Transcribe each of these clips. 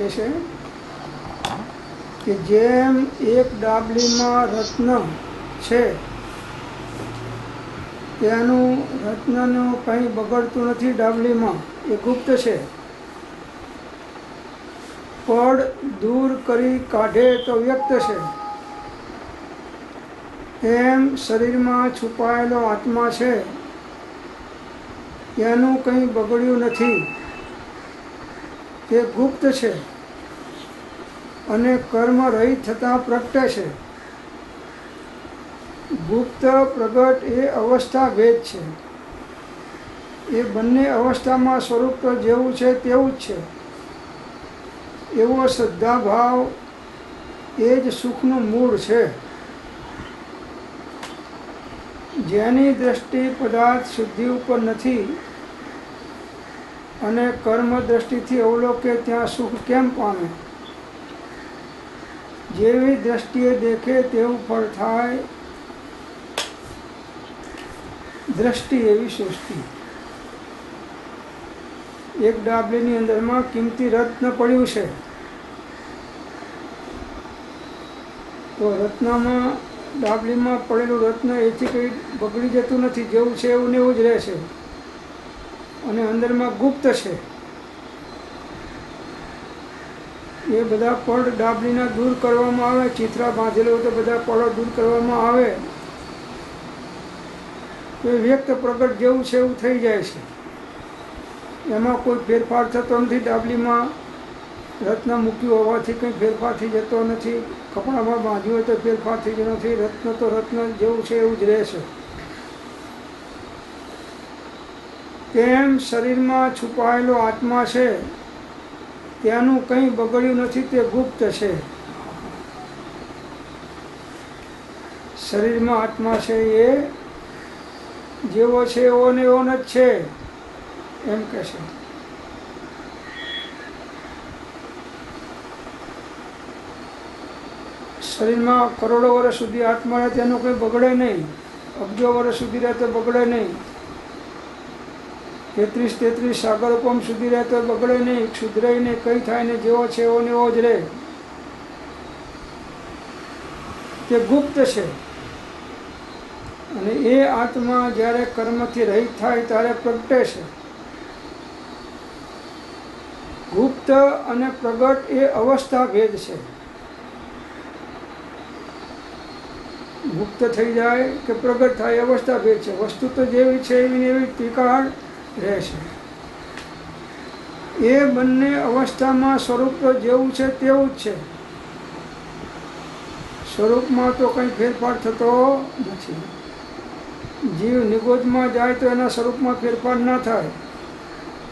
છે કે જેમ એક ડાબલીમાં રત્ન છે, તેનું રત્નનું કંઈ બગડતું નથી ડાબલીમાં, એ ગુપ્ત છે. પડ દૂર કરી કાઢે તો વ્યક્ત છે. એમ શરીરમાં છુપાયેલો આત્મા છે, તેનું કંઈ બગડ્યું નથી, તે ગુપ્ત છે અને કર્મ રહિત થતાં પ્રગટે છે. ગુપ્ત પ્રગટ એ અવસ્થા ભેદ છે. એ બંને અવસ્થામાં સ્વરૂપ તો જેવું છે તેવું જ છે. એવો શ્રદ્ધાભાવ એ જ સુખનું મૂળ છે. જેની દ્રષ્ટિ પદાર્થ શુદ્ધિ ઉપર નથી અને કર્મ દ્રષ્ટિથી અવલોકે ત્યાં સુખ કેમ પામે? જેવી દ્રષ્ટિએ દેખે તેવું ફળ થાય, દ્રષ્ટિ એવી સૃષ્ટિ. એક ડાબલીની અંદરમાં કિંમતી રત્ન પડ્યું છે, તો રત્નમાં ડાબલીમાં પડેલું રત્ન એથી કંઈ બગડી જતું નથી, જેવું છે એવું ને એવું જ રહે છે. અને અંદરમાં ગુપ્ત છે. એ બધા પડ ડાબલીના દૂર કરવામાં આવે, ચિત્રા બાંધેલો તો બધા પડો દૂર કરવામાં આવે તો એ વ્યક્ત પ્રગટ જેવું છે એવું થઈ જાય છે. એમાં કોઈ ફેરફાર થતો નથી. ડાબલીમાં રત્ન મૂક્યું હોવાથી કંઈ ફેરફાર થઈ જતો નથી, કપડામાં બાંધ્યું હોય તો ફેરફાર થઈ જતો નથી. રત્ન તો રત્ન જેવું છે એવું જ રહેશે. તેમ શરીરમાં છુપાયેલો આત્મા છે, તેનું કંઈ બગડ્યું નથી, તે ગુપ્ત છે. શરીરમાં આત્મા છે એ જેવો છે એવો ને એવો જ છે, એમ કહે છે. શરીરમાં કરોડો વર્ષ સુધી આત્મા રહે તેનું કંઈ બગડે નહીં, અબજો વર્ષ સુધી રહે તો બગડે નહીં, 33 સાગરોપમ સુધી રહે તો બગડે નહીં, સુધરે નહીં, કંઈ થાય ને જેવો છે એવો ને એવો જ રહે, તે ગુપ્ત છે. અને એ આત્મા જ્યારે કર્મથી રહિત થાય ત્યારે પ્રગટે છે. ગુપ્ત અને પ્રગટ એ અવસ્થા ભેદ છે. ગુપ્ત થઈ જાય કે પ્રગટ થાય અવસ્થા ભેદ છે. વસ્તુ તો જેવી છે એવી ને એવી ત્રિકાળ રહેશે. એ બંને અવસ્થામાં સ્વરૂપ તો જેવું છે તેવું જ છે. સ્વરૂપમાં તો કંઈ ફેરફાર થતો નથી. જીવ નિગોજમાં જાય તો એના સ્વરૂપમાં ફેરફાર ના થાય.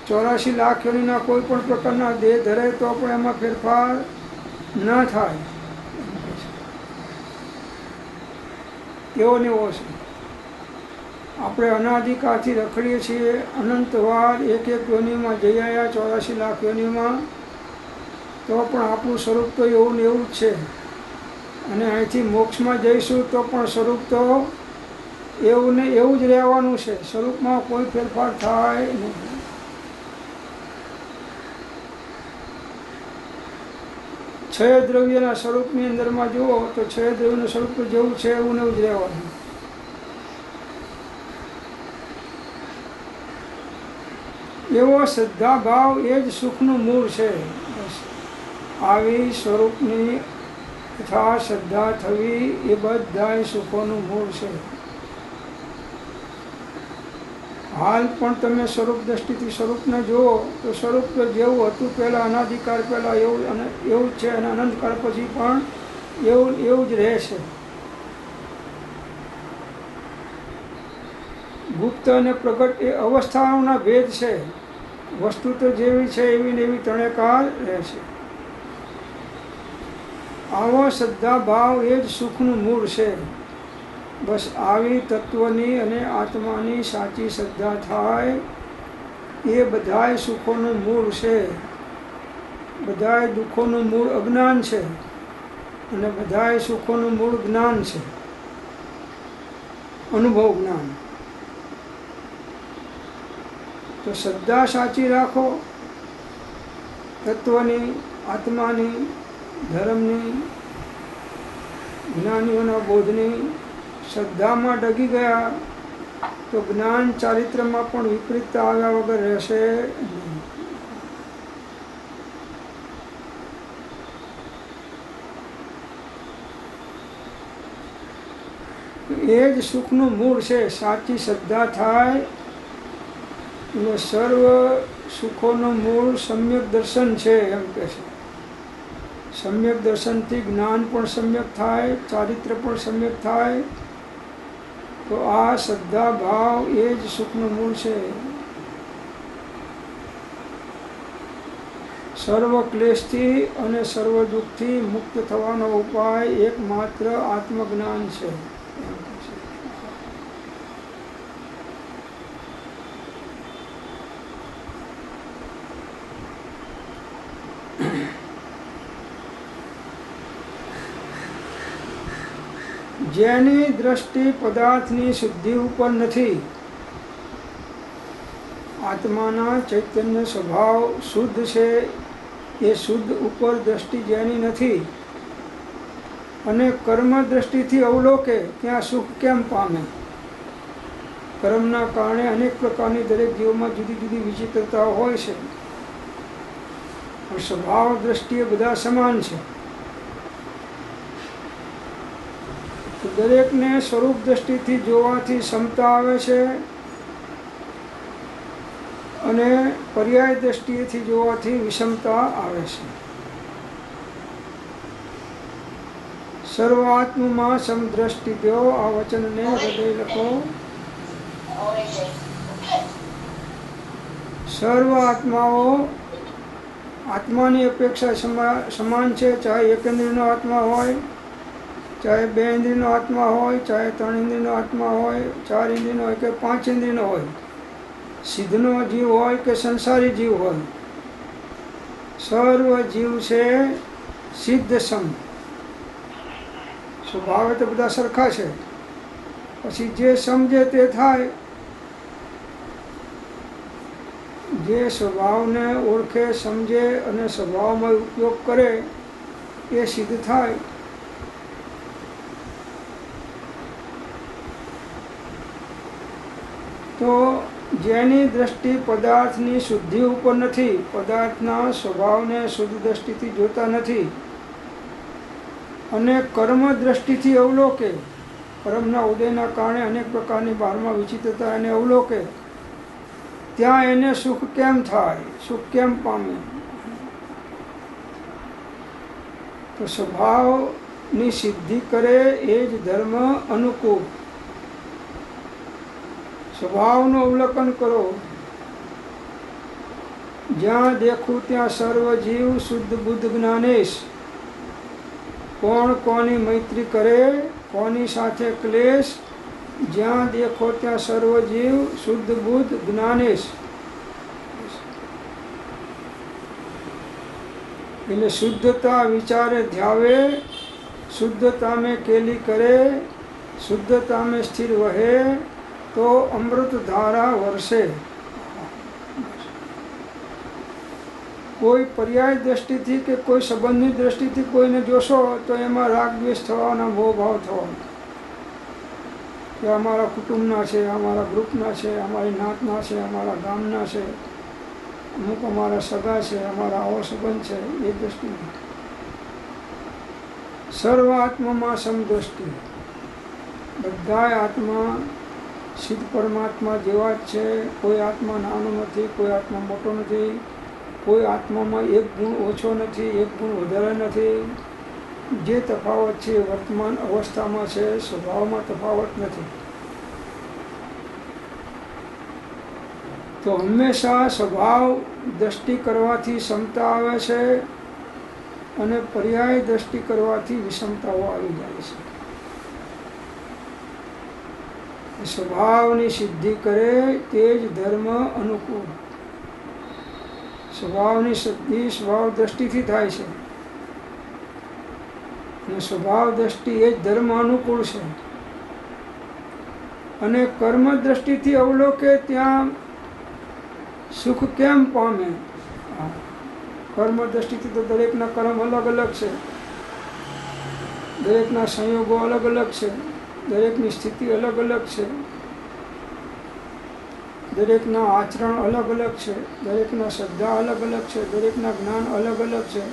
84 લાખ યોનિના કોઈ પણ પ્રકારના દેહ ધરે તો પણ એમાં ફેરફાર ના થાય. એવો ને એવો છે. આપણે અનાદિકાળથી રખડીએ છીએ, અનંતવાર એક યોનિમાં જઈ આવ્યા, 84 લાખ યોનિમાં, તો પણ આપણું સ્વરૂપ તો એવું ને એવું જ છે. અને અહીંથી મોક્ષમાં જઈશું તો પણ સ્વરૂપ તો એવું ને એવું જ રહેવાનું છે. સ્વરૂપમાં કોઈ ફેરફાર થાય નહીં. છ દ્રવ્યના સ્વરૂપની અંદરમાં જુઓ તો 6 દ્રવ્યનું સ્વરૂપ જેવું છે એવું ને એવું જ રહેવાનું. એવો શ્રદ્ધાભાવ એ જ સુખનું મૂળ છે. આવી સ્વરૂપની તથા શ્રદ્ધા થવી એ બધાય સુખોનું મૂળ છે. હાલ પણ તમે સ્વરૂપ દ્રષ્ટિથી સ્વરૂપને જુઓ તો સ્વરૂપ તો જેવું હતું પહેલાં, અનાદિકાળ પહેલાં એવું અને એવું જ છે, અને અનંતકાળ પછી પણ એવું જ રહેશે. ગુપ્ત અને પ્રગટ એ અવસ્થાઓના ભેદ છે. વસ્તુ તો જેવી છે એવી ને એવી ત્રણેયકાળ રહેશે. આવો શ્રદ્ધાભાવ એ જ સુખનું મૂળ છે. બસ આવી તત્વની અને આત્માની સાચી શ્રદ્ધા થાય એ બધાય સુખોનું મૂળ છે. બધાય દુઃખોનું મૂળ અજ્ઞાન છે અને બધાય સુખોનું મૂળ જ્ઞાન છે, અનુભવ જ્ઞાન. તો શ્રદ્ધા સાચી રાખો તત્વની, આત્માની, ધર્મની, જ્ઞાનીઓના બોધની શ્રદ્ધામાં ડગી ગયા તો જ્ઞાન ચારિત્રમાં પણ વિપરીતતા આવ્યા વગર રહેશે નહીં. એ જ સુખનું મૂળ છે. સાચી શ્રદ્ધા થાય એટલે સર્વ સુખોનું મૂળ સમ્યક દર્શન છે એમ કહે છે. સમ્યક દર્શનથી જ્ઞાન પણ સમ્યક થાય, ચારિત્ર પણ સમ્યક થાય. તો આ શ્રદ્ધા ભાવ એ જ સુખનું મૂળ છે. સર્વ ક્લેશથી અને સર્વ દુઃખથી મુક્ત થવાનો ઉપાય એકમાત્ર આત્મજ્ઞાન છે. જેની દ્રષ્ટિ પદાર્થની શુદ્ધિ ઉપર નથી, આત્માના ચૈતન્ય સ્વભાવ શુદ્ધ છે, એ શુદ્ધ ઉપર દ્રષ્ટિ જેની નથી અને કર્મ દ્રષ્ટિથી અવલોકે ત્યાં સુખ કેમ પામે? કર્મના કારણે અનેક પ્રકારની દરેક જીવોમાં જુદી જુદી વિચિત્રતાઓ હોય છે, પણ સ્વભાવ દ્રષ્ટિએ બધા સમાન છે. દરેકને સ્વરૂપ દ્રષ્ટિથી જોવાથી ક્ષમતા આવે છે અને પર્યાય દ્રષ્ટિએથી જોવાથી વિષમતા આવે છે. સર્વાત્મમાં સમદ્રષ્ટિ દો, આ વચનને હૃદય લખો. સર્વ આત્માઓ આત્માની અપેક્ષા સમાન છે, ચાહે એકેન્દ્રિયનો આત્મા હોય, ચાહે 2 ઇન્દ્રિયનો આત્મા હોય, ચાહે 3 ઇન્દ્રિયનો આત્મા હોય, 4 ઇન્દ્રિયનો હોય કે 5 ઇન્દ્રિયનો હોય, સિદ્ધનો જીવ હોય કે સંસારી જીવ હોય, સર્વ જીવ છે સિદ્ધ સમ. સ્વભાવે તો બધા સરખા છે, પછી જે સમજે તે થાય. જે સ્વભાવને ઓળખે, સમજે અને સ્વભાવમાં ઉપયોગ કરે એ સિદ્ધ થાય. તો જેની દ્રષ્ટિ પદાર્થની શુદ્ધિ ઉપર નથી, પદાર્થના સ્વભાવને શુદ્ધ દ્રષ્ટિથી જોતા નથી અને કર્મ દ્રષ્ટિથી અવલોકે, કર્મના ઉદયના કારણે અનેક પ્રકારની બહારમાં વિચિત્રતા એને અવલોકે, ત્યાં એને સુખ કેમ થાય, સુખ કેમ પામે? તો સ્વભાવની સિદ્ધિ કરે એ જ ધર્મ અનુકૂળ. સ્વભાવનું અવલોકન કરો. જ્યાં દેખું ત્યાં સર્વ જીવ શુદ્ધ બુદ્ધ જ્ઞાનેશ. કોણ કોની મૈત્રી કરે, કોની સાથે ક્લેશ, જ્યાં દેખો ત્યાં સર્વ જીવ શુદ્ધ બુદ્ધ જ્ઞાનેશ. એટલે શુદ્ધતા વિચારે ધ્યાવે, શુદ્ધતા મેં કેલી કરે, શુદ્ધતા મેં સ્થિર વહે, તો અમૃત ધારા વરસે. કોઈ પર્યાય દ્રષ્ટિથી કે કોઈ સંબંધની દ્રષ્ટિથી કોઈને જોશો તો એમાં રાગ દ્વેષ થવાના, મોહભાવ થવાના, કે અમારા કુટુંબના છે, અમારા ગ્રુપના છે, અમારી નાતના છે, અમારા ગામના છે, અમુક અમારા સગા છે, અમારા આવો સંબંધ છે, એ દ્રષ્ટિ. સર્વ આત્મામાં સમદ્રષ્ટિ. બધાય આત્મા સિદ્ધ પરમાત્મા જેવા જ છે. કોઈ આત્મા નાનો નથી, કોઈ આત્મા મોટો નથી, કોઈ આત્મામાં એક ગુણ ઓછો નથી, એક ગુણ વધારે નથી. જે તફાવત છે વર્તમાન અવસ્થામાં છે, સ્વભાવમાં તફાવત નથી. તો હંમેશા સ્વભાવ દ્રષ્ટિ કરવાથી ક્ષમતા આવે છે અને પર્યાય દ્રષ્ટિ કરવાથી વિષમતાઓ આવી જાય છે. સ્વભાવની સિદ્ધિ કરે તે જ ધર્મ અનુકૂળ. સ્વભાવની સિદ્ધિ સ્વભાવ દ્રષ્ટિથી થાય છે અને સ્વભાવ દ્રષ્ટિ એ જ ધર્મ અનુકૂળ છે. અને કર્મ દ્રષ્ટિથી અવલોકે ત્યાં સુખ કેમ પામે? કર્મ દ્રષ્ટિથી તો દરેકના કર્મ અલગ અલગ છે, દરેકના સંયોગો અલગ અલગ છે, દરેકની સ્થિતિ અલગ અલગ છે, દરેકના આચરણ અલગ અલગ છે, દરેકના શ્રદ્ધા અલગ અલગ છે, દરેકના જ્ઞાન અલગ અલગ છે.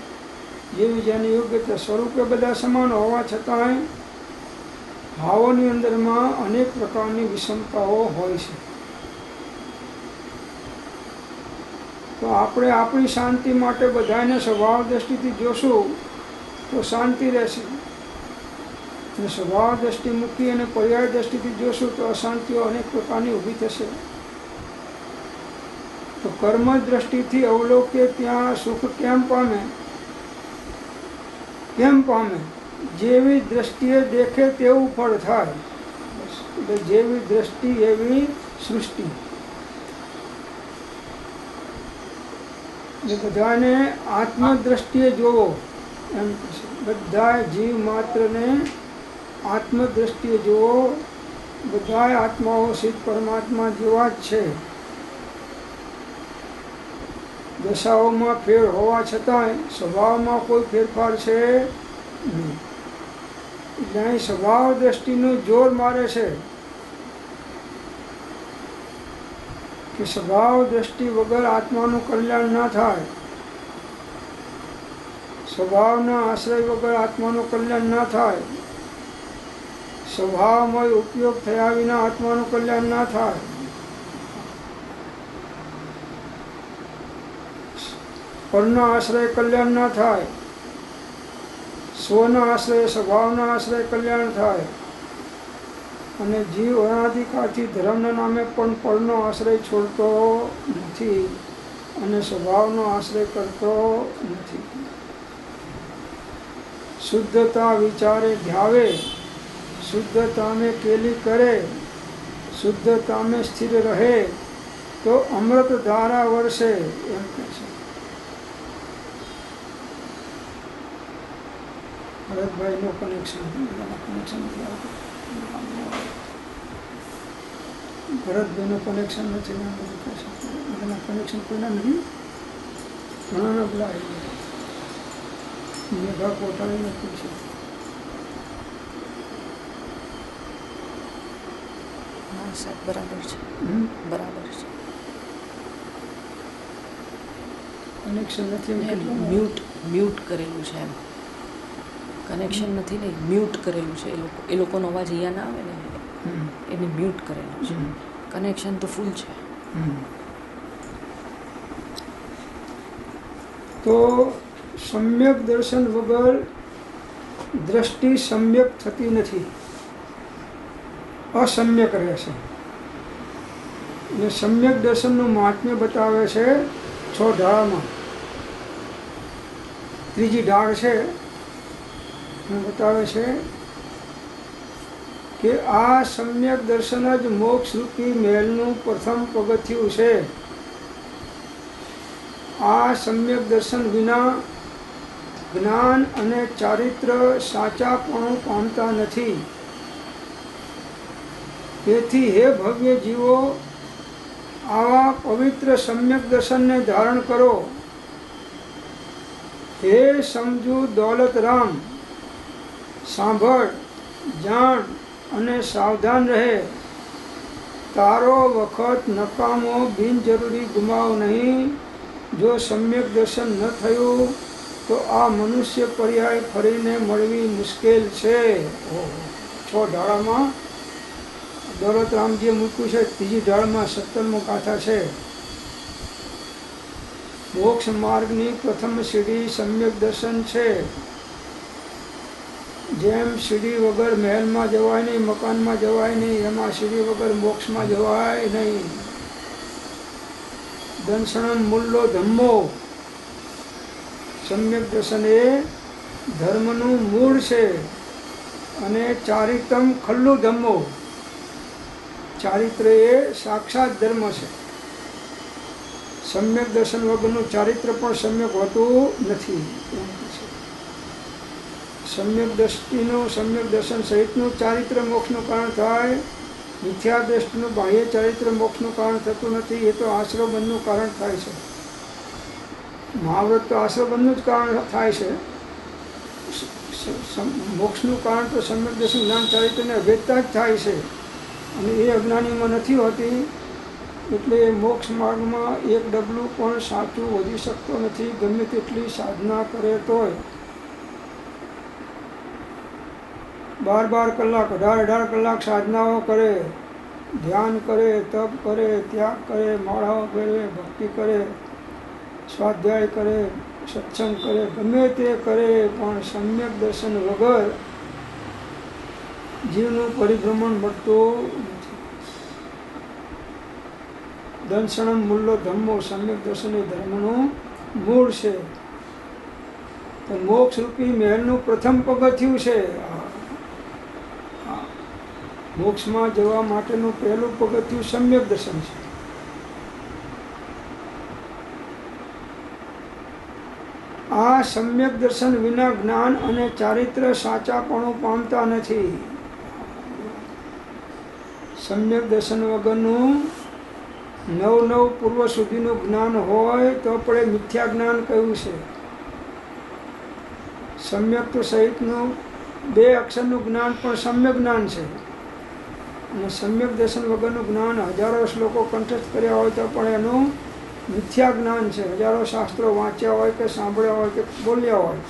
જેવી જેની યોગ્યતા સ્વરૂપે બધા સમાન હોવા છતાંય ભાવોની અંદરમાં અનેક પ્રકારની વિષમતાઓ હોય છે. તો આપણે આપણી શાંતિ માટે બધાને સ્વભાવ દ્રષ્ટિથી જોશું તો શાંતિ રહેશે, અને સ્વભાવ દ્રષ્ટિ મૂકી અને પર્યાય દ્રષ્ટિથી જોશું તો અશાંતિઓ અનેક પ્રકારની ઊભી થશે. તો કર્મ દ્રષ્ટિથી અવલોકે ત્યાં સુખ કેમ પામે? જેવી દ્રષ્ટિએ દેખે તેવું ફળ થાય. એટલે જેવી દ્રષ્ટિ એવી સૃષ્ટિ. એટલે બધાને આત્મદ્રષ્ટિએ જોવો એમ કહેશે. બધા જીવ માત્રને આત્મદ્રષ્ટિએ જોવો. બધા આત્માઓ સિદ્ધ પરમાત્મા જેવા જ છે. દશાઓમાં ફેર હોવા છતાંય સ્વભાવમાં કોઈ ફેરફાર છે નહીં. એટલે અહીં સ્વભાવ દ્રષ્ટિનું જોર મારે છે કે સ્વભાવ દ્રષ્ટિ વગર આત્માનું કલ્યાણ ના થાય, સ્વભાવના આશ્રય વગર આત્માનું કલ્યાણ ના થાય, સ્વભાવમય ઉપયોગ થયા વિના આત્માનું કલ્યાણ ના થાય. પરનો આશ્રય કલ્યાણ ના થાય, સ્વના આશ્રય સ્વભાવના આશ્રય કલ્યાણ થાય. અને જીવ અનાધિકાળથી ધર્મના નામે પણ પરનો આશ્રય છોડતો નથી અને સ્વભાવનો આશ્રય કરતો નથી. શુદ્ધતા વિચારે ધ્યાવે, શુદ્ધતા में केली करे, શુદ્ધતા में સ્થિર રહે તો અમૃત ધારા વર્ષે એમ કહે છે. ભરતભાઈનું કનેક્શન નથી આવતું. ભરતભાઈનું કનેક્શન નથી, એના કનેક્શન કોઈના નથી. ઘણાના પેલા મેઘા કોટાળી નથી છે. હા સાહેબ, બરાબર છે, બરાબર છે. કનેક્શન નથી, મ્યુટ કરેલું છે એમ. કનેક્શન નથી ને, મ્યુટ કરેલું છે. એ લોકોનો અવાજ અહીંયા ના આવે ને, એને મ્યુટ કરેલું છે. કનેક્શન તો ફૂલ છે. તો સમ્યક દર્શન વગર દ્રષ્ટિ સમ્યક થતી નથી, અસમ્યક રહેશે. અને સમ્યક દર્શનનું મહાત્મ્ય બતાવે છે 6 ઢાળમાં. ત્રીજી ઢાળ છે બતાવે છે કે આ સમ્યક દર્શન જ મોક્ષરૂપી મહેલનું પ્રથમ પગથિયું છે. આ સમ્યક દર્શન વિના જ્ઞાન અને ચારિત્ર સાચાપણું પામતા નથી. તેથી હે ભવ્ય જીવો, આવા પવિત્ર સમ્યક દર્શનને ધારણ કરો. હે સમજુ દોલત રામ, સાંભળ, જાણ અને સાવધાન રહે. તારો વખત નકામો બિનજરૂરી ગુમાવ નહીં. જો સમ્યક દર્શન ન થયું તો આ મનુષ્ય પર્યાય ફરીને મળવી મુશ્કેલ છે. 6 ઢાળામાં દોલતરામજીએ મૂક્યું છે. ત્રીજી ઢાળમાં 17મો ગાથા છે. મોક્ષ માર્ગની પ્રથમ સીડી સમ્યક દર્શન છે. જેમ સીડી વગર મહેલમાં જવાય નહીં, મકાનમાં જવાય નહીં, એમાં સીડી વગર મોક્ષમાં જવાય નહીં. દંશનમ મૂલ્લો ધમ્મો, સમ્યક દર્શન એ ધર્મનું મૂળ છે. અને ચારિત્રમ ખલ્લુ ધમ્મો, ચારિત્ર એ સાક્ષાત ધર્મ છે. સમ્યક દર્શન વગરનું ચારિત્ર પણ સમ્યક હોતું નથી. સમ્યક દ્રષ્ટિનું, સમ્યક દર્શન સહિતનું ચારિત્ર મોક્ષનું કારણ થાય. મિથ્યા દ્રષ્ટિનું બાહ્ય ચારિત્ર મોક્ષનું કારણ થતું નથી. એ તો આશ્રય બંધનું કારણ થાય છે. મહાવ્રત તો આશ્રયબંધનું જ કારણ થાય છે. મોક્ષનું કારણ તો સમ્યક દર્શન જ્ઞાન ચારિત્રને અભેદતા જ થાય છે, અને એ અજ્ઞાનીમાં નથી હોતી. એટલે મોક્ષ માર્ગમાં એક ડગલું પણ સાચું વધી શકતો નથી, ગમે તેટલી સાધના કરે તોય. 12 કલાક 18 કલાક સાધનાઓ કરે, ધ્યાન કરે, તપ કરે, ત્યાગ કરે, માળાઓ કરે, ભક્તિ કરે, સ્વાધ્યાય કરે, સત્સંગ કરે, ગમે તે કરે, પણ સમ્યક દર્શન વગર જીવનું પરિભ્રમણ મળતું નથી. દંશણમ મૂલ્યો ધમ્મો, સમ્યક દર્શન એ ધર્મનું મૂળ છે. તો મોક્ષ રૂપી મહેલનું પ્રથમ પગથિયું છે. મોક્ષમાં જવા માટેનું પહેલું પગથિયું સમ્યક દર્શન છે. આ સમ્યક દર્શન વિના જ્ઞાન અને ચારિત્ર સાચાપણું પામતા નથી. સમ્યક દર્શન વગરનું નવ પૂર્વ સુધીનું જ્ઞાન હોય તો આપણે મિથ્યા જ્ઞાન કહ્યું છે. સમ્યક તો સહિતનું 2 અક્ષરનું જ્ઞાન પણ સમ્યક જ્ઞાન છે, અને સમ્યક દર્શન વગરનું જ્ઞાન હજારો શ્લોકો કંઠસ્થ કર્યા હોય તો પણ એનું મિથ્યા જ્ઞાન છે. હજારો શાસ્ત્રો વાંચ્યા હોય કે સાંભળ્યા હોય કે બોલ્યા હોય.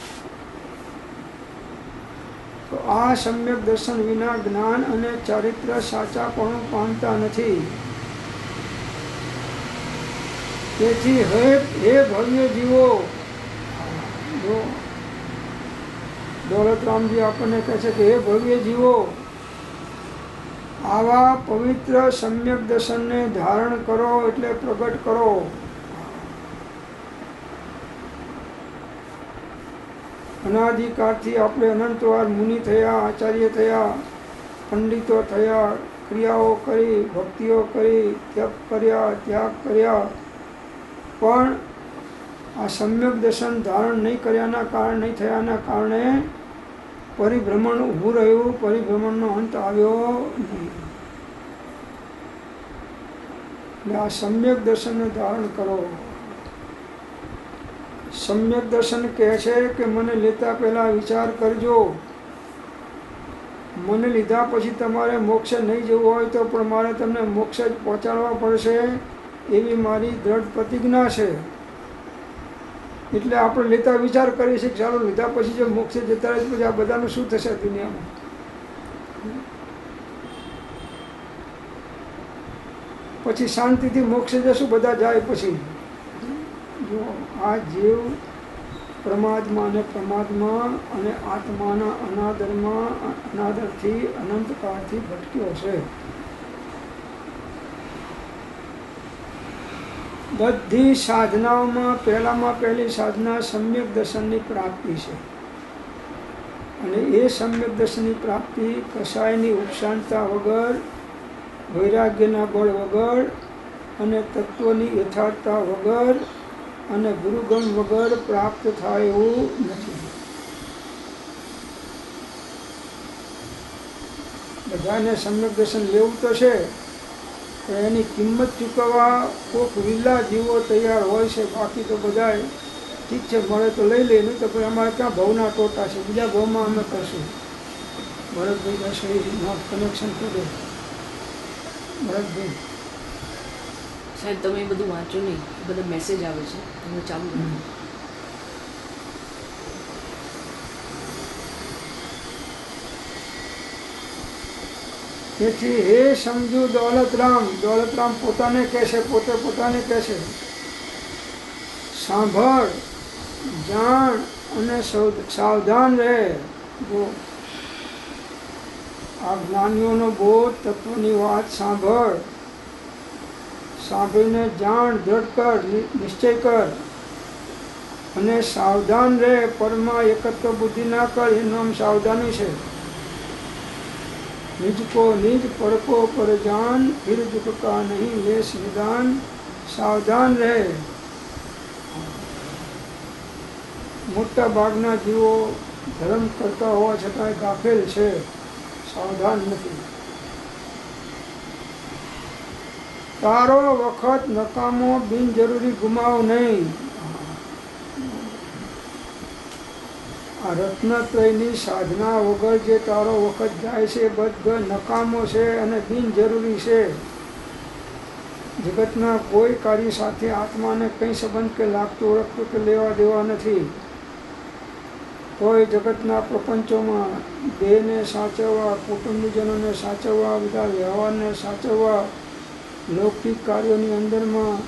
તો આ સમ્યક દર્શન વિના જ્ઞાન અને ચારિત્ર સાચાપણું પામતા નથી. તેથી હે ભવ્ય જીવો, દોલતરામજી આપણને કહે છે કે હે ભવ્ય જીવો, આવા પવિત્ર સમ્યક દર્શનને ધારણ કરો, એટલે પ્રગટ કરો. અનાદિકાળથી આપણે અનંતવાર મુનિ થયા, આચાર્ય થયા, પંડિતો થયા, ક્રિયાઓ કરી, ભક્તિઓ કરી, તપ કર્યા, ત્યાગ કર્યા, પણ આ સમ્યક દર્શન ધારણ નહીં કર્યાના કારણે, નહીં થયાના કારણે પરિભ્રમણ ઊભું રહ્યું, પરિભ્રમણનો અંત આવ્યો નહીં. એટલે આ સમ્યક દર્શનને ધારણ કરો. સમ્યક દર્શન કહે છે કે મને લેતા પહેલાં વિચાર કરજો. મને લીધા પછી તમારે મોક્ષ નહીં જવું હોય તો પણ મારે તમને મોક્ષ જ પહોંચાડવા પડશે, એવી મારી દ્રઢ પ્રતિજ્ઞા છે. એટલે આપણે લેતા વિચાર કરીએ છીએ કે ચાલો લીધા પછી જો મોક્ષે જતા રહે પછી આ બધાનું શું થશે દુનિયામાં. પછી શાંતિથી મોક્ષે જશું બધા જાય પછી. જો આ જીવ પ્રમાદમાં અને પ્રમાદમાં અને આત્માના અનાદરથી અનંતકાળથી ભટક્યો છે. બધી સાધનાઓમાં પહેલી સાધના સમ્યક દર્શનની પ્રાપ્તિ છે, અને એ સમ્યક દર્શનની પ્રાપ્તિ કશાયની ઉપશાંતતા વગર, વૈરાગ્યના બળ વગર, અને તત્વની યથાર્થતા વગર, અને ગુરુગણ વગર પ્રાપ્ત થાય એવું નથી. બધાને સમ્યક દર્શન લેવું તો છે, પણ એની કિંમત ચૂકવવા કોઈક વિરલા જીવો તૈયાર હોય છે. બાકી તો બધાય ઠીક છે, મળે તો લઈ લે, નહીં તો પછી અમારે ક્યાં ભાવના ટોટા છે, બીજા ભાવમાં અમે કરશું. ભરતભાઈ રસોઈ કનેક્શન કરો. ભરતભાઈ સાહેબ તમે એ બધું વાંચો નહીં, બધા મેસેજ આવે છે, તમે ચાલુ કરો. તેથી હે સમજુ દોલતરામ પોતાને કહેશે, પોતાને કહેશે, સાંભળ, જાણ અને સાવધાન રહે. જો આ જ્ઞાનીઓનો બોધ, તત્વની વાત સાંભળ, સાંભળીને જાણ, દ્રઢ કર, નિશ્ચય કર, અને સાવધાન રહે. પરમાં એકત્વ બુદ્ધિ ના કર, એનું નામ સાવધાની છે. નિજ કો નિજ પડકો પર જાન, ફિર દુઃખકા નહીં લેશ નિદાન. સાવધાન રહે. મોટા ભાગના જીવો ધર્મ કરતા હોવા છતાંય ગાફેલ છે, સાવધાન નથી. તારો વખત નકામો બિનજરૂરી ગુમાવ નહીં. આ રત્નત્રયની સાધના વગર જે તારો વખત જાય છે બધો નકામો છે અને બિનજરૂરી છે. જગતના કોઈ કાર્ય સાથે આત્માને કંઈ સંબંધ કે લાગતું ઓળખતું કે લેવા દેવા નથી. કોઈ જગતના પ્રપંચોમાં દેહને સાચવવા, કુટુંબીજનોને સાચવવા, બધા વ્યવહારને સાચવવા, લૌકિક કાર્યોની અંદરમાં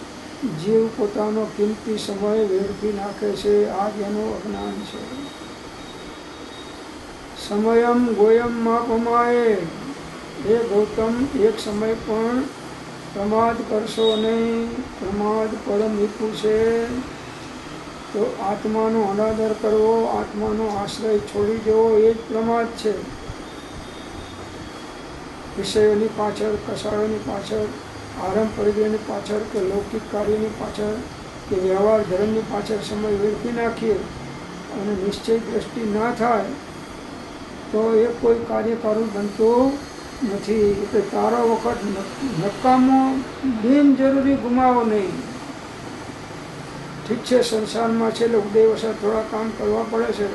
જીવ પોતાનો કિંમતી સમય વેડફી નાખે છે. આ જ એનું અજ્ઞાન છે. સમયમ ગોયમ માપમાએ, હે ગૌતમ, એક સમય પણ પ્રમાદ કરશો નહીં. પ્રમાદ પરમ વિપુલ છે. તો આત્માનો અનાદર કરવો, આત્માનો આશ્રય છોડી દેવો એ જ પ્રમાદ છે. વિષયોની પાછળ, કસાયોની પાછળ, આરંભ પરિગ્રહની પાછળ કે લૌકિક કાર્યની પાછળ કે વ્યવહાર ધર્મની પાછળ સમય વેડફી નાખીએ અને નિશ્ચય દ્રષ્ટિ ના થાય તો એ કોઈ કાર્યકારું બનતું નથી. એટલે તારો વખત નકામો બિનજરૂરી ગુમાવો નહીં. ઠીક છે, સંસારમાં છે એટલે ઉદય વસાત થોડા કામ કરવા પડે છે,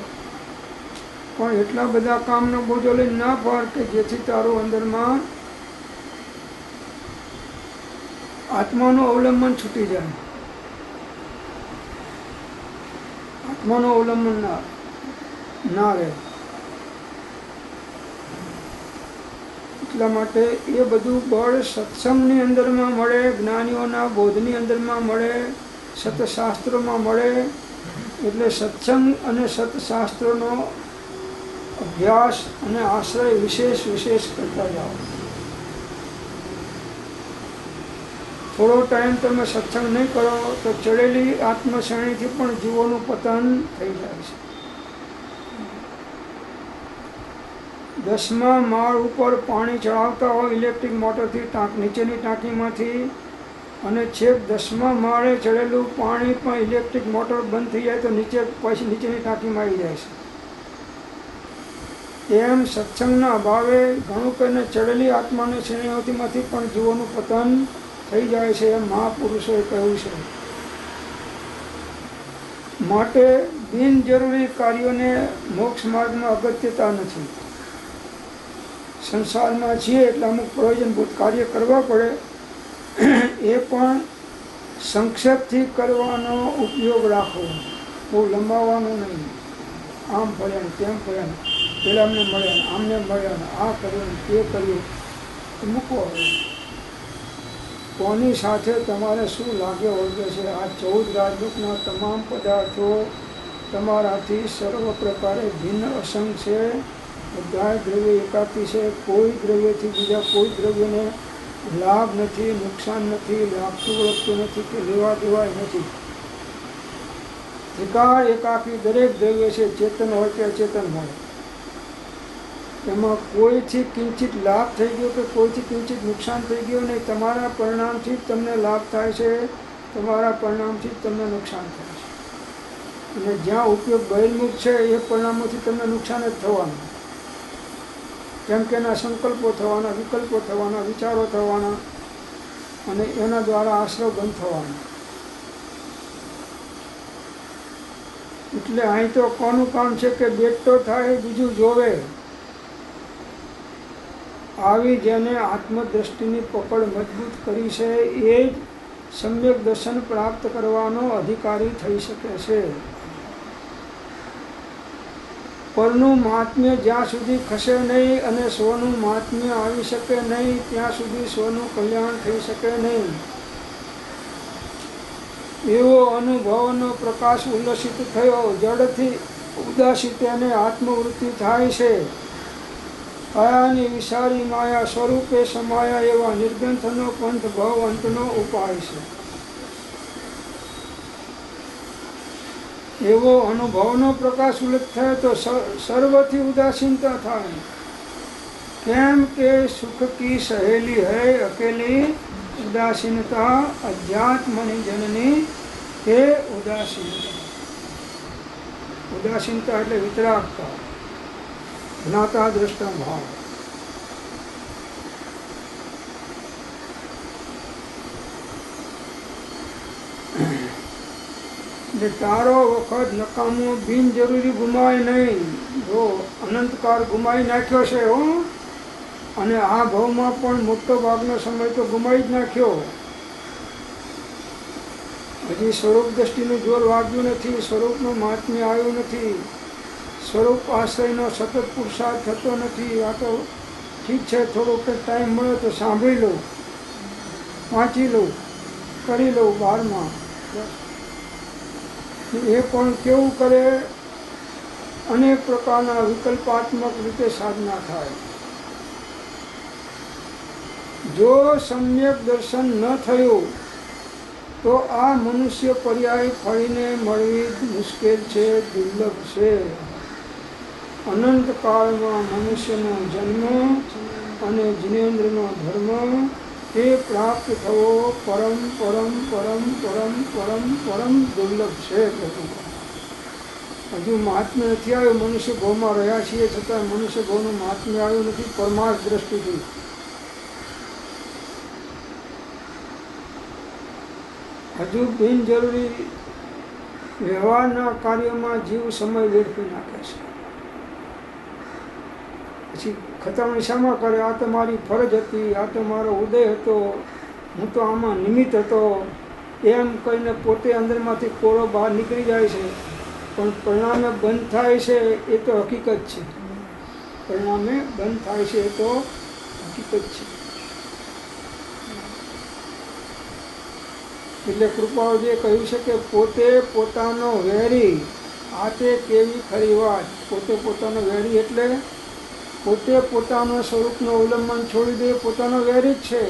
પણ એટલા બધા કામનો બોજો લઈને ના ફર કે જેથી તારું અંદરમાં આત્માનું અવલંબન છૂટી જાય. આત્માનું અવલંબન ના રહે. એટલા માટે એ બધું બળ સત્સંગની અંદરમાં મળે, જ્ઞાનીઓના બોધની અંદરમાં મળે, સતશાસ્ત્રોમાં મળે. એટલે સત્સંગ અને સતશાસ્ત્રોનો અભ્યાસ અને આશ્રય વિશેષ કરતા જાઓ. થોડો ટાઈમ તમે સત્સંગ નહીં કરો તો ચડેલી આત્મશ્રેણીથી પણ જીવોનું પતન થઈ જાય છે. 10મા માળ ઉપર પાણી ચડાવતા હોય ઇલેક્ટ્રિક મોટરથી નીચેની ટાંકીમાંથી, અને છેક 10મા માળે ચડેલું પાણી પણ ઇલેક્ટ્રિક મોટર બંધ થઈ જાય તો પછી નીચેની ટાંકીમાં આવી જાય છે. એમ સત્સંગના અભાવે ઘણું કરીને ચડેલી આત્માની શ્રેણીઓમાંથી પણ જીવોનું પતન થઈ જાય છે, એમ મહાપુરુષોએ કહ્યું છે. માટે બિનજરૂરી કાર્યોને મોક્ષ માર્ગમાં અગત્યતા નથી. સંસારમાં છીએ એટલે અમુક પ્રયોજનભૂત કાર્ય કરવા પડે, એ પણ સંક્ષેપથી કરવાનો ઉપયોગ રાખવો, બહુ લંબાવવાનો નહીં. આમ ફર્યા ને તેમ ફર્યા ને પેલા અમને મળ્યા ને આમને મળ્યા ને આ કર્યું ને તે કર્યું, મૂકો. કોની સાથે તમારે શું લાગ્યો હોય છે? આ 14 રાજદૂતના તમામ પદાર્થો તમારાથી સર્વ પ્રકારે ભિન્ન અસંગ છે. બધા દ્રવ્ય એકાકી છે. કોઈ દ્રવ્યથી બીજા કોઈ દ્રવ્યને લાભ નથી, નુકસાન નથી, લાગતું વળગતું નથી કે લેવા દેવાય નથી. ત્રિકાળ એકાકી દરેક દ્રવ્ય છે, ચેતન હોય કે અચેતન હોય. એમાં કોઈથી કિંચિત લાભ થઈ ગયો કે કોઈથી કિંચિત નુકસાન થઈ ગયું નહીં. તમારા પરિણામથી જ તમને લાભ થાય છે, તમારા પરિણામથી જ તમને નુકસાન થાય છે. અને જ્યાં ઉપયોગ બહિર્મુખ છે એ પરિણામોથી તમને નુકસાન જ થવાનું. કેમ કે એના સંકલ્પો થવાના, વિકલ્પો થવાના, વિચારો થવાના, અને એના દ્વારા આશ્રવ બંધ થવાનો. એટલે અહીં તો કોનું કામ છે કે બેટો થાય બીજું જોવે. આવી જેને આત્મદ્રષ્ટિની પકડ મજબૂત કરી છે એ જ સમ્યક દર્શન પ્રાપ્ત કરવાનો અધિકારી થઈ શકે છે. પરનું મહાત્મ્ય જ્યાં સુધી ખસે નહીં અને સ્વનું મહાત્મ્ય આવી શકે નહીં ત્યાં સુધી સ્વનું કલ્યાણ થઈ શકે નહીં. એવો અનુભવનો પ્રકાશ ઉલ્લસિત થયો, જડથી ઉદાસી તેને આત્મવૃત્તિ થાય છે. કાયાની વિસારી માયા સ્વરૂપે સમાયા એવા નિર્ગ્રંથનો પંથ ભવ અંતનો ઉપાય છે. એવો અનુભવનો પ્રકાશ ઉલ્લેખ થાય તો સર્વથી ઉદાસીનતા થાય. કેમ કે સુખ કી સહેલી હૈ અકેલી ઉદાસીનતા, અધ્યાત્મની જનની હે ઉદાસીનતા. ઉદાસીનતા એટલે વિતરાગતા, જ્ઞાતા દ્રષ્ટા ભાવ. એટલે તારો વખત નકામો બિનજરૂરી ગુમાય નહીં. જો અનંતકાળ ગુમાવી નાખ્યો છે હો, અને આ ભાવમાં પણ મોટો ભાગનો સમય તો ગુમાવી જ નાખ્યો. હજી સ્વરૂપ દ્રષ્ટિનું જોર વાગ્યું નથી, સ્વરૂપનું મહાત્મ્ય આવ્યું નથી, સ્વરૂપ આશ્રયનો સતત પુરુષાર્થ થતો નથી. આ તો ઠીક છે, થોડોક ટાઈમ મળે તો સાંભળી લઉં, વાંચી લઉં, કરી લઉં 12માં. એ પણ કેવું કરે, અનેક પ્રકારના વિકલ્પાત્મક રીતે સાધના થાય. જો સમ્યક દર્શન ન થયું તો આ મનુષ્ય પર્યાય ફળીને મળવી મુશ્કેલ છે, દુર્લભ છે. અનંત કાળમાં મનુષ્યનો જન્મ અને જિનેન્દ્રનો ધર્મ તે પ્રાપ્ત થવો પરમ પરમ પરમ પરમ પરમ પરમ દુર્લભ છે. હજુ મહાત્મ્ય નથી આવ્યું. મનુષ્ય ગૌમાં રહ્યા છીએ છતાં મનુષ્ય ગૌનું મહાત્મ્ય આવ્યું નથી પરમાર્થ દ્રષ્ટિથી. હજુ બિનજરૂરી વ્યવહારના કાર્યમાં જીવ સમય વેડફી નાખે છે. પછી ખતરણી શામાં કરે, આ તો મારી ફરજ હતી, આ તો મારો ઉદય હતો, હું તો આમાં નિમિત્ત હતો, એમ કહીને પોતે અંદરમાંથી કોરો બહાર નીકળી જાય છે. પણ પરિણામે બંધ થાય છે એ તો હકીકત છે. પરિણામે બંધ થાય છે એ તો હકીકત છે. એટલે કૃપાળુજીએ કહ્યું છે કે પોતે પોતાનો વેરી, આ તે કેવી ખરી વાત. પોતે પોતાનો વેરી એટલે પોતે પોતાના સ્વરૂપનું અવલંબન છોડી દે, પોતાનો વેરી જ છે.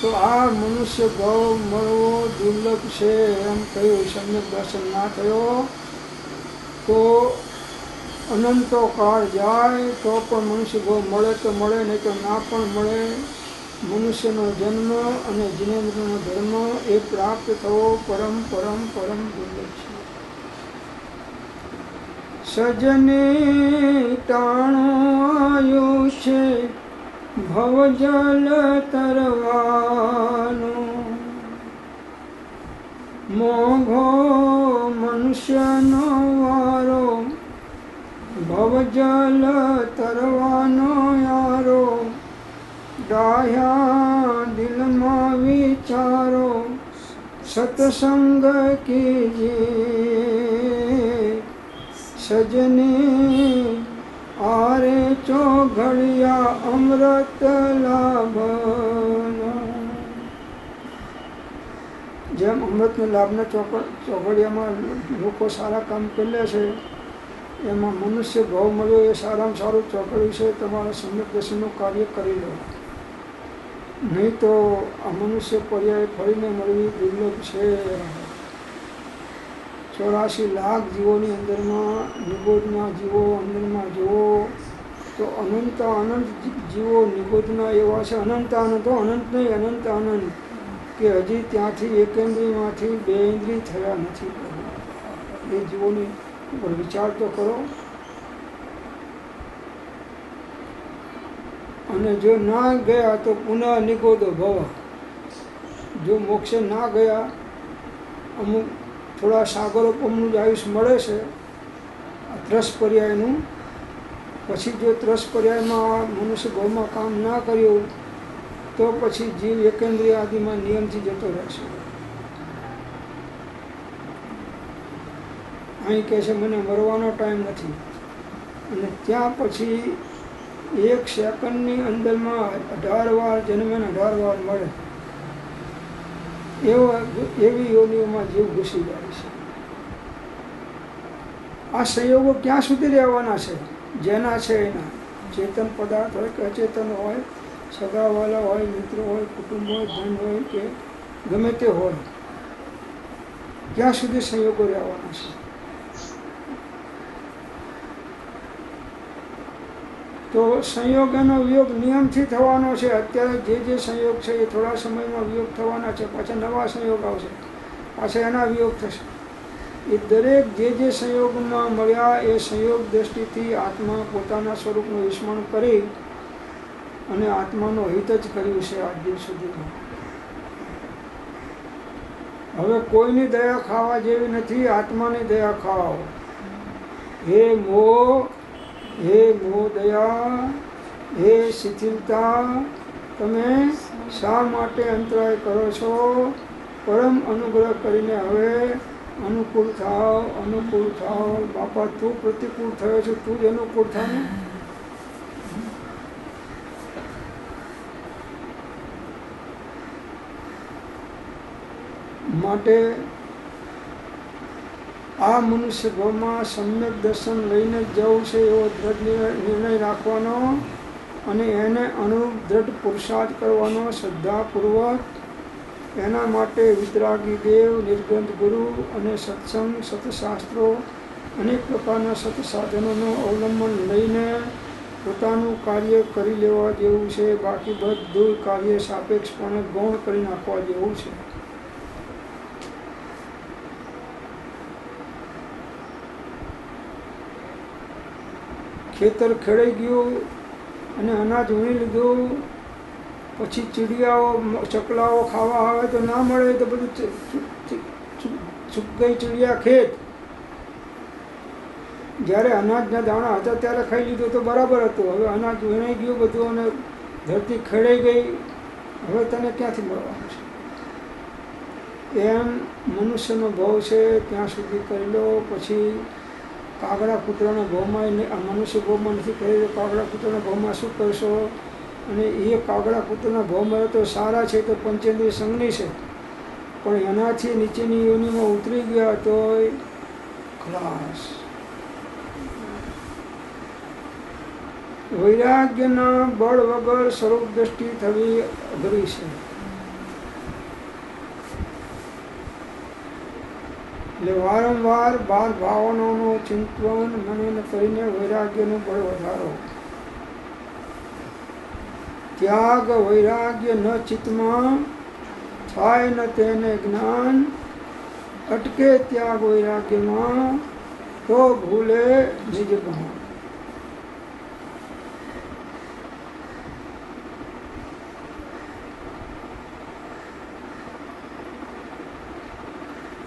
તો આ મનુષ્ય ભાવ મળવો દુર્લભ છે એમ કહ્યું. સમ્યક દર્શન ના થયો તો અનંતો કાળ જાય તો પણ મનુષ્ય ભાવ મળે તો મળે, નહીં તો ના પણ મળે. મનુષ્યનો જન્મ અને જિનેન્દ્રનો ધર્મ એ પ્રાપ્ત થવો પરમ પરમ પરમ દુર્લભ છે. સજને ટાણું આયુષ્ય ભવજલ તરવાનું, મોઘો મનુષ્યનો વારો ભવજલ તરવાનો યારો. ડાહ્યા દિલમાં વિચારો સત્સંગ કીજે, સજને આરે ચોઘડિયા અમૃત લાભના. જેમ અમૃતના લાભના ચોઘડિયામાં લોકો સારા કામ કરી લે છે, એમાં મનુષ્ય ભાવ મળ્યો એ સારામાં સારું ચોઘડિયું છે. તમારા સમ્યક દર્શનનું કાર્ય કરી લો, નહીં તો આ મનુષ્ય પર્યાય ફરીને મળવી દુર્લભ છે. 84 લાખ જીવોની અંદરમાં નિબોધના જીવો અંદરમાં જુઓ તો અનંત અનંત જીવો નિબોધના એવા છે. અનંત અનંત, અનંત નહીં, અનંત અનંત, કે હજી ત્યાંથી એકેન્દ્રિયમાંથી 2 ઇન્દ્રિય થયા નથી. એ જીવોની ઉપર વિચાર તો કરો. અને જો ના ગયા તો પુનઃ નિગોદો ભવ. જો મોક્ષે ના ગયા, અમુક થોડા સાગરો પમનું જ આયુષ્ય મળે છે ત્રસ પર્યાયનું. પછી જો ત્રસ પર્યાયમાં મનુષ્ય ગૌમાં કામ ના કર્યું તો પછી જીવ એકેન્દ્રિય આદિમાં નિયમથી જતો રહેશે. અહીં કહે છે મને મરવાનો ટાઈમ નથી, અને ત્યાં પછી 1 સેકન્ડની અંદરમાં 18 વાર જન્મે ને 18 વાર મળે એવી યોનિઓમાં જીવ ઘૂસી જાય છે. આ સંયોગો ક્યાં સુધી રહેવાના છે? જેના છે એના. ચેતન પદાર્થ હોય કે અચેતન હોય, સગાવાલા હોય, મિત્રો હોય, કુટુંબ હોય, ધન હોય કે ગમે તે હોય, ક્યાં સુધી સંયોગો રહેવાના છે? તો સંયોગ એનો વિયોગ નિયમથી થવાનો છે. અત્યારે જે સંયોગ છે એ થોડા સમયમાં વિયોગ થવાના છે, પાછા નવા સંયોગ આવશે, પાછા એના વિયોગ થશે. એ દરેક જે સંયોગમાં મળ્યા એ સંયોગ દ્રષ્ટિથી આત્મા પોતાના સ્વરૂપનું વિસ્મરણ કરી અને આત્માનો હિત જ કર્યું છે આજ દિન સુધીમાં. હવે કોઈની દયા ખાવા જેવી નથી, આત્માની દયા ખાઓ. હે મોહ દયા, હે શિથિલતા, તમે શા માટે અંતરાય કરો છો? પરમ અનુગ્રહ કરીને હવે અનુકૂળ થાવ, અનુકૂળ થાવ. બાપા તું પ્રતિકૂળ થયો છે, તું જ અનુકૂળ થા ને. માટે આ મનુષ્ય ભાવમાં સમ્યક દર્શન લઈને જ જવું છે એવો દ્રઢ નિર્ણય રાખવાનો અને એને અનુરૂપ દ્રઢ પુરુષાર્થ કરવાનો શ્રદ્ધાપૂર્વક. એના માટે વિતરાગી દેવ, નિર્ગ્રંથ ગુરુ અને સત્સંગ, સતશાસ્ત્રો, અનેક પ્રકારના સત્સાધનોનું અવલંબન લઈને પોતાનું કાર્ય કરી લેવા જેવું છે. બાકી બધું કાર્ય સાપેક્ષપણે ગૌણ કરી નાખવા જેવું છે. ખેતર ખેડાઈ ગયું અને અનાજ વીણી લીધું, પછી ચીડિયાઓ ચકલાઓ ખાવા આવે તો ના મળે તો બધું ચૂક ગઈ ચીડિયા ખેત. જ્યારે અનાજના દાણા હતા ત્યારે ખાઈ લીધું તો બરાબર હતું. હવે અનાજ વીણાઈ ગયું બધું અને ધરતી ખેડાઈ ગઈ, હવે તને ક્યાંથી મળવાનું છે? એમ મનુષ્યનો ભાવ છે ત્યાં સુધી કરી લો. પછી કાગડા કૂતરાના ભાવમાં મનુષ્ય ભાવમાં નથી કરી તો કાગડા કૂતરાના ભાવમાં શું કરશો? અને એ કાગડા કૂતરાના ભાવમાં તો સારા છે તો પંચેન્દ્રિય સંઘની છે, પણ એનાથી નીચેની યોનિમાં ઉતરી ગયા તો ખલાસ. વૈરાગ્યના બળ વગર સ્વરૂપ દ્રષ્ટિ થવી અઘરી છે. એટલે વારંવાર બાર ભાવનાઓનું ચિંતન મનન કરીને વૈરાગ્યનું બળ વધારો. ત્યાગ વૈરાગ્ય ન ચિત્તમાં થાય ન તેને જ્ઞાન, અટકે ત્યાગ વૈરાગ્યમાં તો ભૂલે નિજ ભાન.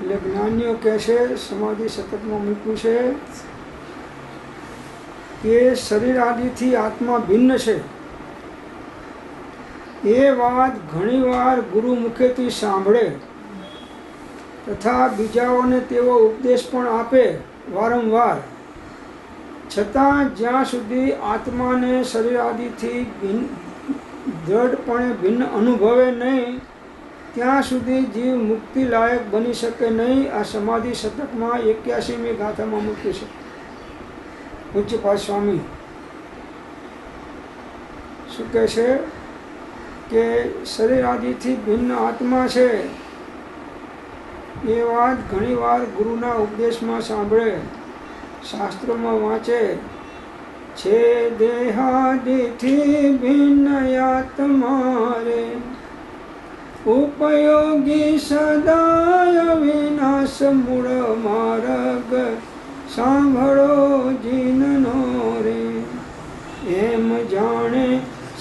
એટલે જ્ઞાનીઓ કહે છે, સમાધિ શતકમાં મૂક્યું છે કે શરીર આદિથી આત્મા ભિન્ન છે. એ વાત ઘણીવાર ગુરુ મુખેથી સાંભળે તથા બીજાઓને તેવો ઉપદેશ પણ આપે વારંવાર, છતાં જ્યાં સુધી આત્માને શરીર આદિથી દ્રઢપણે ભિન્ન અનુભવે નહીં ત્યાં સુધી જીવ મુક્તિ લાયક બની શકે નહીં. આ સમાધિ શતકમાં 81મી ગાથામાં મૂક્યું છે પૂજ્યપાદ સ્વામી. શું કહે છે કે શરીર આદિથી ભિન્ન આત્મા છે એ વાત ઘણીવાર ગુરુના ઉપદેશમાં સાંભળે, શાસ્ત્રોમાં વાંચે છે. દેહાદિથી ભિન્ન આત્મા રે, ઉપયોગી સદાય વિનાશ મૂળ માર્ગ, સાંભળો જીનનો રે. એમ જાણે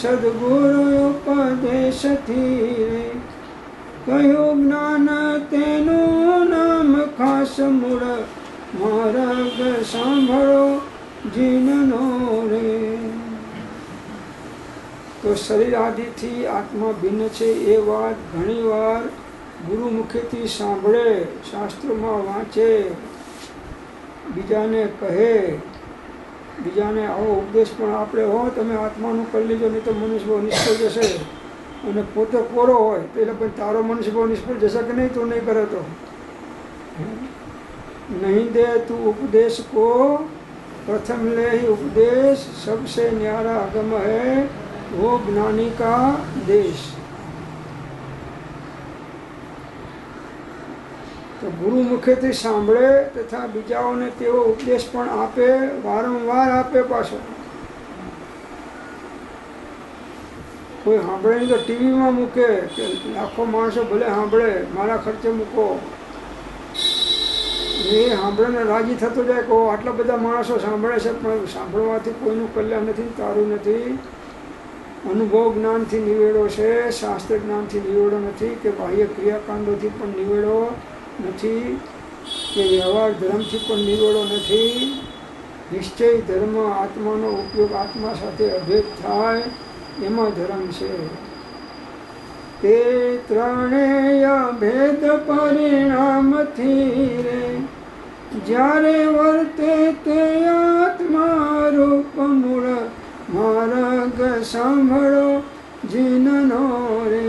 સદગુરુ ઉપદેશથી રે, કયું જ્ઞાન તેનું નામ ખાસ મૂળ માર્ગ, સાંભળો જીનનો રે. તો શરીર આદિથી આત્મા ભિન્ન છે એ વાત ઘણીવાર ગુરુ મુખેથી સાંભળે, શાસ્ત્રોમાં વાંચે, બીજાને કહે, બીજાને આવો ઉપદેશ પણ આપણે હો તમે આત્માનું કરી લેજો નહીં તો મનુષ્યભાવ નિષ્ફળ જશે. અને પોતે કોરો હોય તો એટલે પણ તારો મનુષ્યભાવ નિષ્ફળ જશે કે નહીં? તું નહીં કરે તો નહીં દે તું ઉપદેશ કો, प्रथम ले ही उपदेश, सबसे न्यारा अगम है वो ज्ञानी का देश. તો ગુરુ મુખેથી સાંભળે તથા બીજાઓને તેવો ઉપદેશ પણ આપે, વારંવાર આપે. પાછો કોઈ સાંભળે નહીં તો ટીવીમાં મૂકે કે લાખો માણસો ભલે સાંભળે, મારા ખર્ચે મૂકો. એ સાંભળીને રાજી થતો જાય કહો આટલા બધા માણસો સાંભળે છે પણ સાંભળવાથી કોઈનું કલ્યાણ નથી, તારું નથી. અનુભવ જ્ઞાનથી નિવેડો છે, શાસ્ત્ર જ્ઞાનથી નિવેડો નથી, કે બાહ્ય ક્રિયાકાંડોથી પણ નિવેડો નથી, કે વ્યવહાર ધર્મથી પણ નિવેડો નથી. નિશ્ચય ધર્મ, આત્માનો ઉપયોગ આત્મા સાથે અભેદ થાય એમાં ધર્મ છે. તે ત્રણેય ભેદ પરિણામથી રે જ્યારે વર્તે તે આત્મા રૂપ મૂળ માર્ગ સાંભળો જીનનો રે.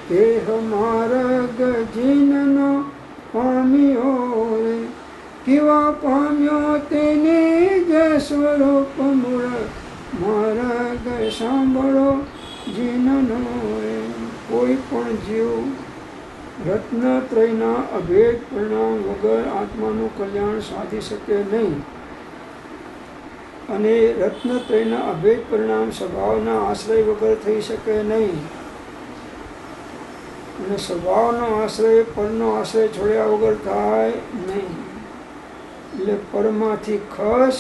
દેહ માર્ગ જીનનો પામ્યો રે, કેવા પામ્યો તેને જ સ્વરૂપ મૂળ માર્ગ સાંભળો જીનનો રે. કોઈ પણ જીવ રત્નત્રયના અભેદ પરિણામ વગર આત્માનું કલ્યાણ સાધી શકે નહીં. અને રત્નત્રયના અભેદ પરિણામ સ્વભાવના આશ્રય વગર થઈ શકે નહીં. અને સ્વભાવનો આશ્રય પરનો આશ્રય છોડ્યા વગર થાય નહીં. એટલે પરમાંથી ખસ,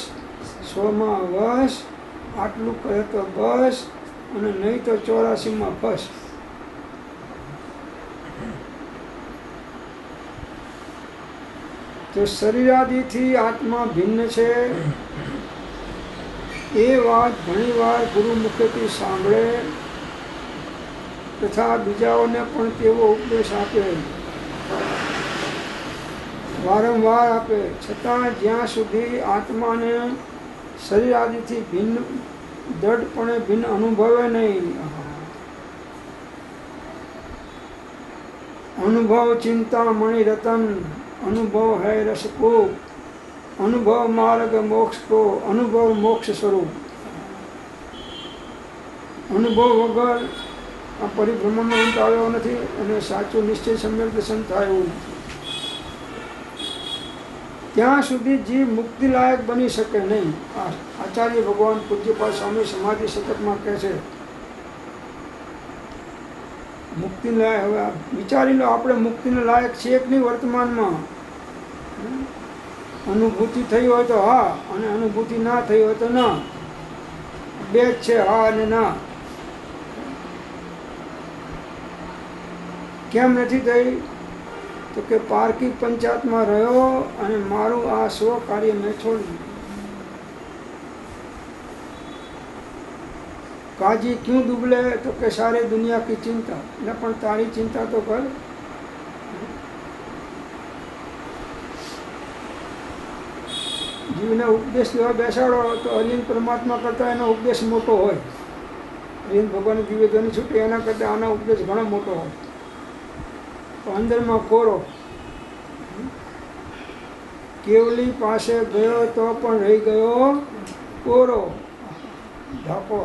સ્વમાં વસ, આટલું કરે તો બસ, અને નહીં તો 84માં ફસ. તો શરીરાદિથી આત્મા ભિન્ન છે એ વાત ઘણીવાર ગુરુ મુખેથી સાંભળે તથા બીજાઓને પણ તેવો ઉપદેશ આપે, વારંવાર આપે, છતાં જ્યાં સુધી આત્માને શરીરાદિથી ભિન્ન દૃઢપણે ભિન્ન અનુભવે નહીં. અનુભવ ચિંતા મણિ રતન, અનુભવ હૈ રસ को, અનુભવ માર્ગ મોક્ષ को, અનુભવ મોક્ષ સ્વરૂપ. અનુભવ વગર આ પરિભ્રમણનો અંત આવ્યો નથી અને સાચું નિશ્ચય સમ્યક દર્શન થાય એવું નથી. ત્યાં સુધી જીવ મુક્તિ લાયક બની શકે નહીં. આચાર્ય ભગવાન પૂજ્યપાદ સ્વામી સમાધિ શતકમાં કહે છે મુક્તિ લાયક. હવે વિચારી લો, આપણે મુક્તિને લાયક છીએ કે નહીં વર્તમાનમાં? અનુભૂતિ થઈ હોય તો હા, અને અનુભૂતિ ના થઈ હોય તો ના. બે જ છે, હા અને ના. કેમ નથી થઈ? તો કે પારકી પંચાયતમાં રહ્યો અને મારું આ સ્વ કાર્ય મેં છોડ્યું. કાજી ક્यों ડૂબલે? તો કે સારે દુનિયા કી ચિંતા. એટલે પણ તારી ચિંતા તો કર. જીવને ઉપદેશ દેવા બેસાડો તો અરવિંદ પરમાત્મા કરતાં એનો ઉપદેશ મોટો હોય. અરવિંદ ભગવાન દિવ્ય ધ્વનિ છૂટે એના કરતાં આનો ઉપદેશ ઘણો મોટો હોય. તો અંદરમાં કોરો. કેવલી પાસે ગયો તો પણ રહી ગયો કોરો, ઢાકો.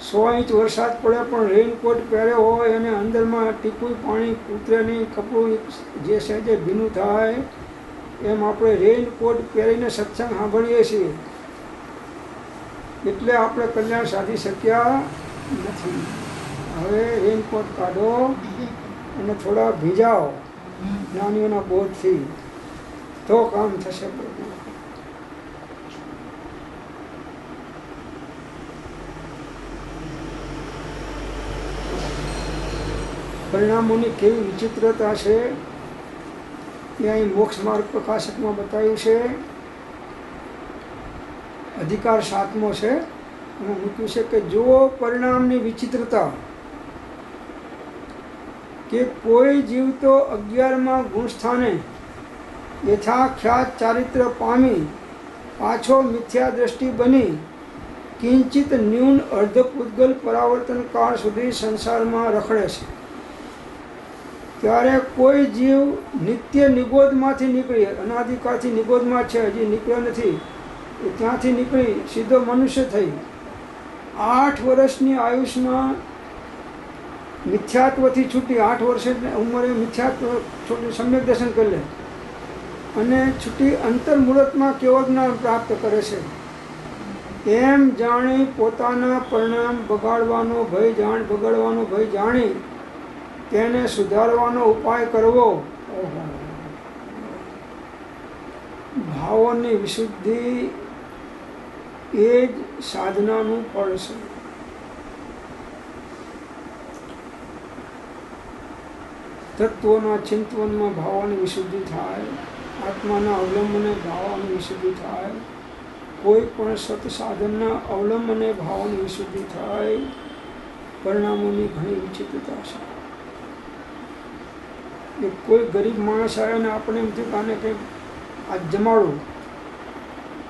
100 ઇંચ વરસાદ પડે પણ રેઇનકોટ પહેર્યો હોય અને અંદરમાં ટીપું પાણી ઉતરે નહીં, કપડું જે સહેજે ભીનું થાય, એમ આપણે રેઇનકોટ પહેરીને સત્સંગ સાંભળીએ છીએ એટલે આપણે કલ્યાણ સાધી શક્યા નથી. હવે રેઇનકોટ કાઢો અને થોડા ભીજાઓ જ્ઞાનીઓના બોધથી, તો કામ થશે. પરિણામોની કેવી વિચિત્રતા છે એ અહીં મોક્ષ માર્ગ પ્રકાશકમાં બતાવ્યું છે. અધિકાર 7મો છે. એમાં મૂક્યું છે કે જો પરિણામની વિચિત્રતા, કે કોઈ જીવ તો 11મા ગુણસ્થાને યથાખ્યાત ચારિત્ર પામી પાછો મિથ્યા દ્રષ્ટિ બની કિંચિત ન્યૂન અર્ધપૂતગલ પરાવર્તન કાળ સુધી સંસારમાં રખડે છે, ત્યારે કોઈ જીવ નિત્ય નિગોદમાંથી નીકળી, અનાદિકાળથી નિગોદમાં છે, હજી નીકળ્યો નથી, એ ત્યાંથી નીકળી સીધો મનુષ્ય થઈ 8 વર્ષની આયુષમાં મિથ્યાત્વથી છૂટી, 8 વર્ષની ઉંમરે મિથ્યાત્વ છૂટી સમ્યક દર્શન કરી લે અને છૂટી અંતર્મુહૂર્તમાં કેવો જ્ઞાન પ્રાપ્ત કરે છે. એમ જાણી પોતાના પરિણામ બગાડવાનો ભય જાણી તેને સુધારવાનો ઉપાય કરવો. ભાવોની વિશુદ્ધિ એ જ સાધનાનું ફળ છે. તત્વોના ચિંતવનમાં ભાવવાની વિશુદ્ધિ થાય, આત્માના અવલંબને ભાવવાની વિશુદ્ધિ થાય, કોઈ પણ સત સાધનના અવલંબને ભાવની વિશુદ્ધિ થાય. પરિણામોની ઘણી વિચિત્રતા છે. એ કોઈ ગરીબ માણસ આવે ને આપણે એમ થયું કે આને કંઈક આ જમાડું,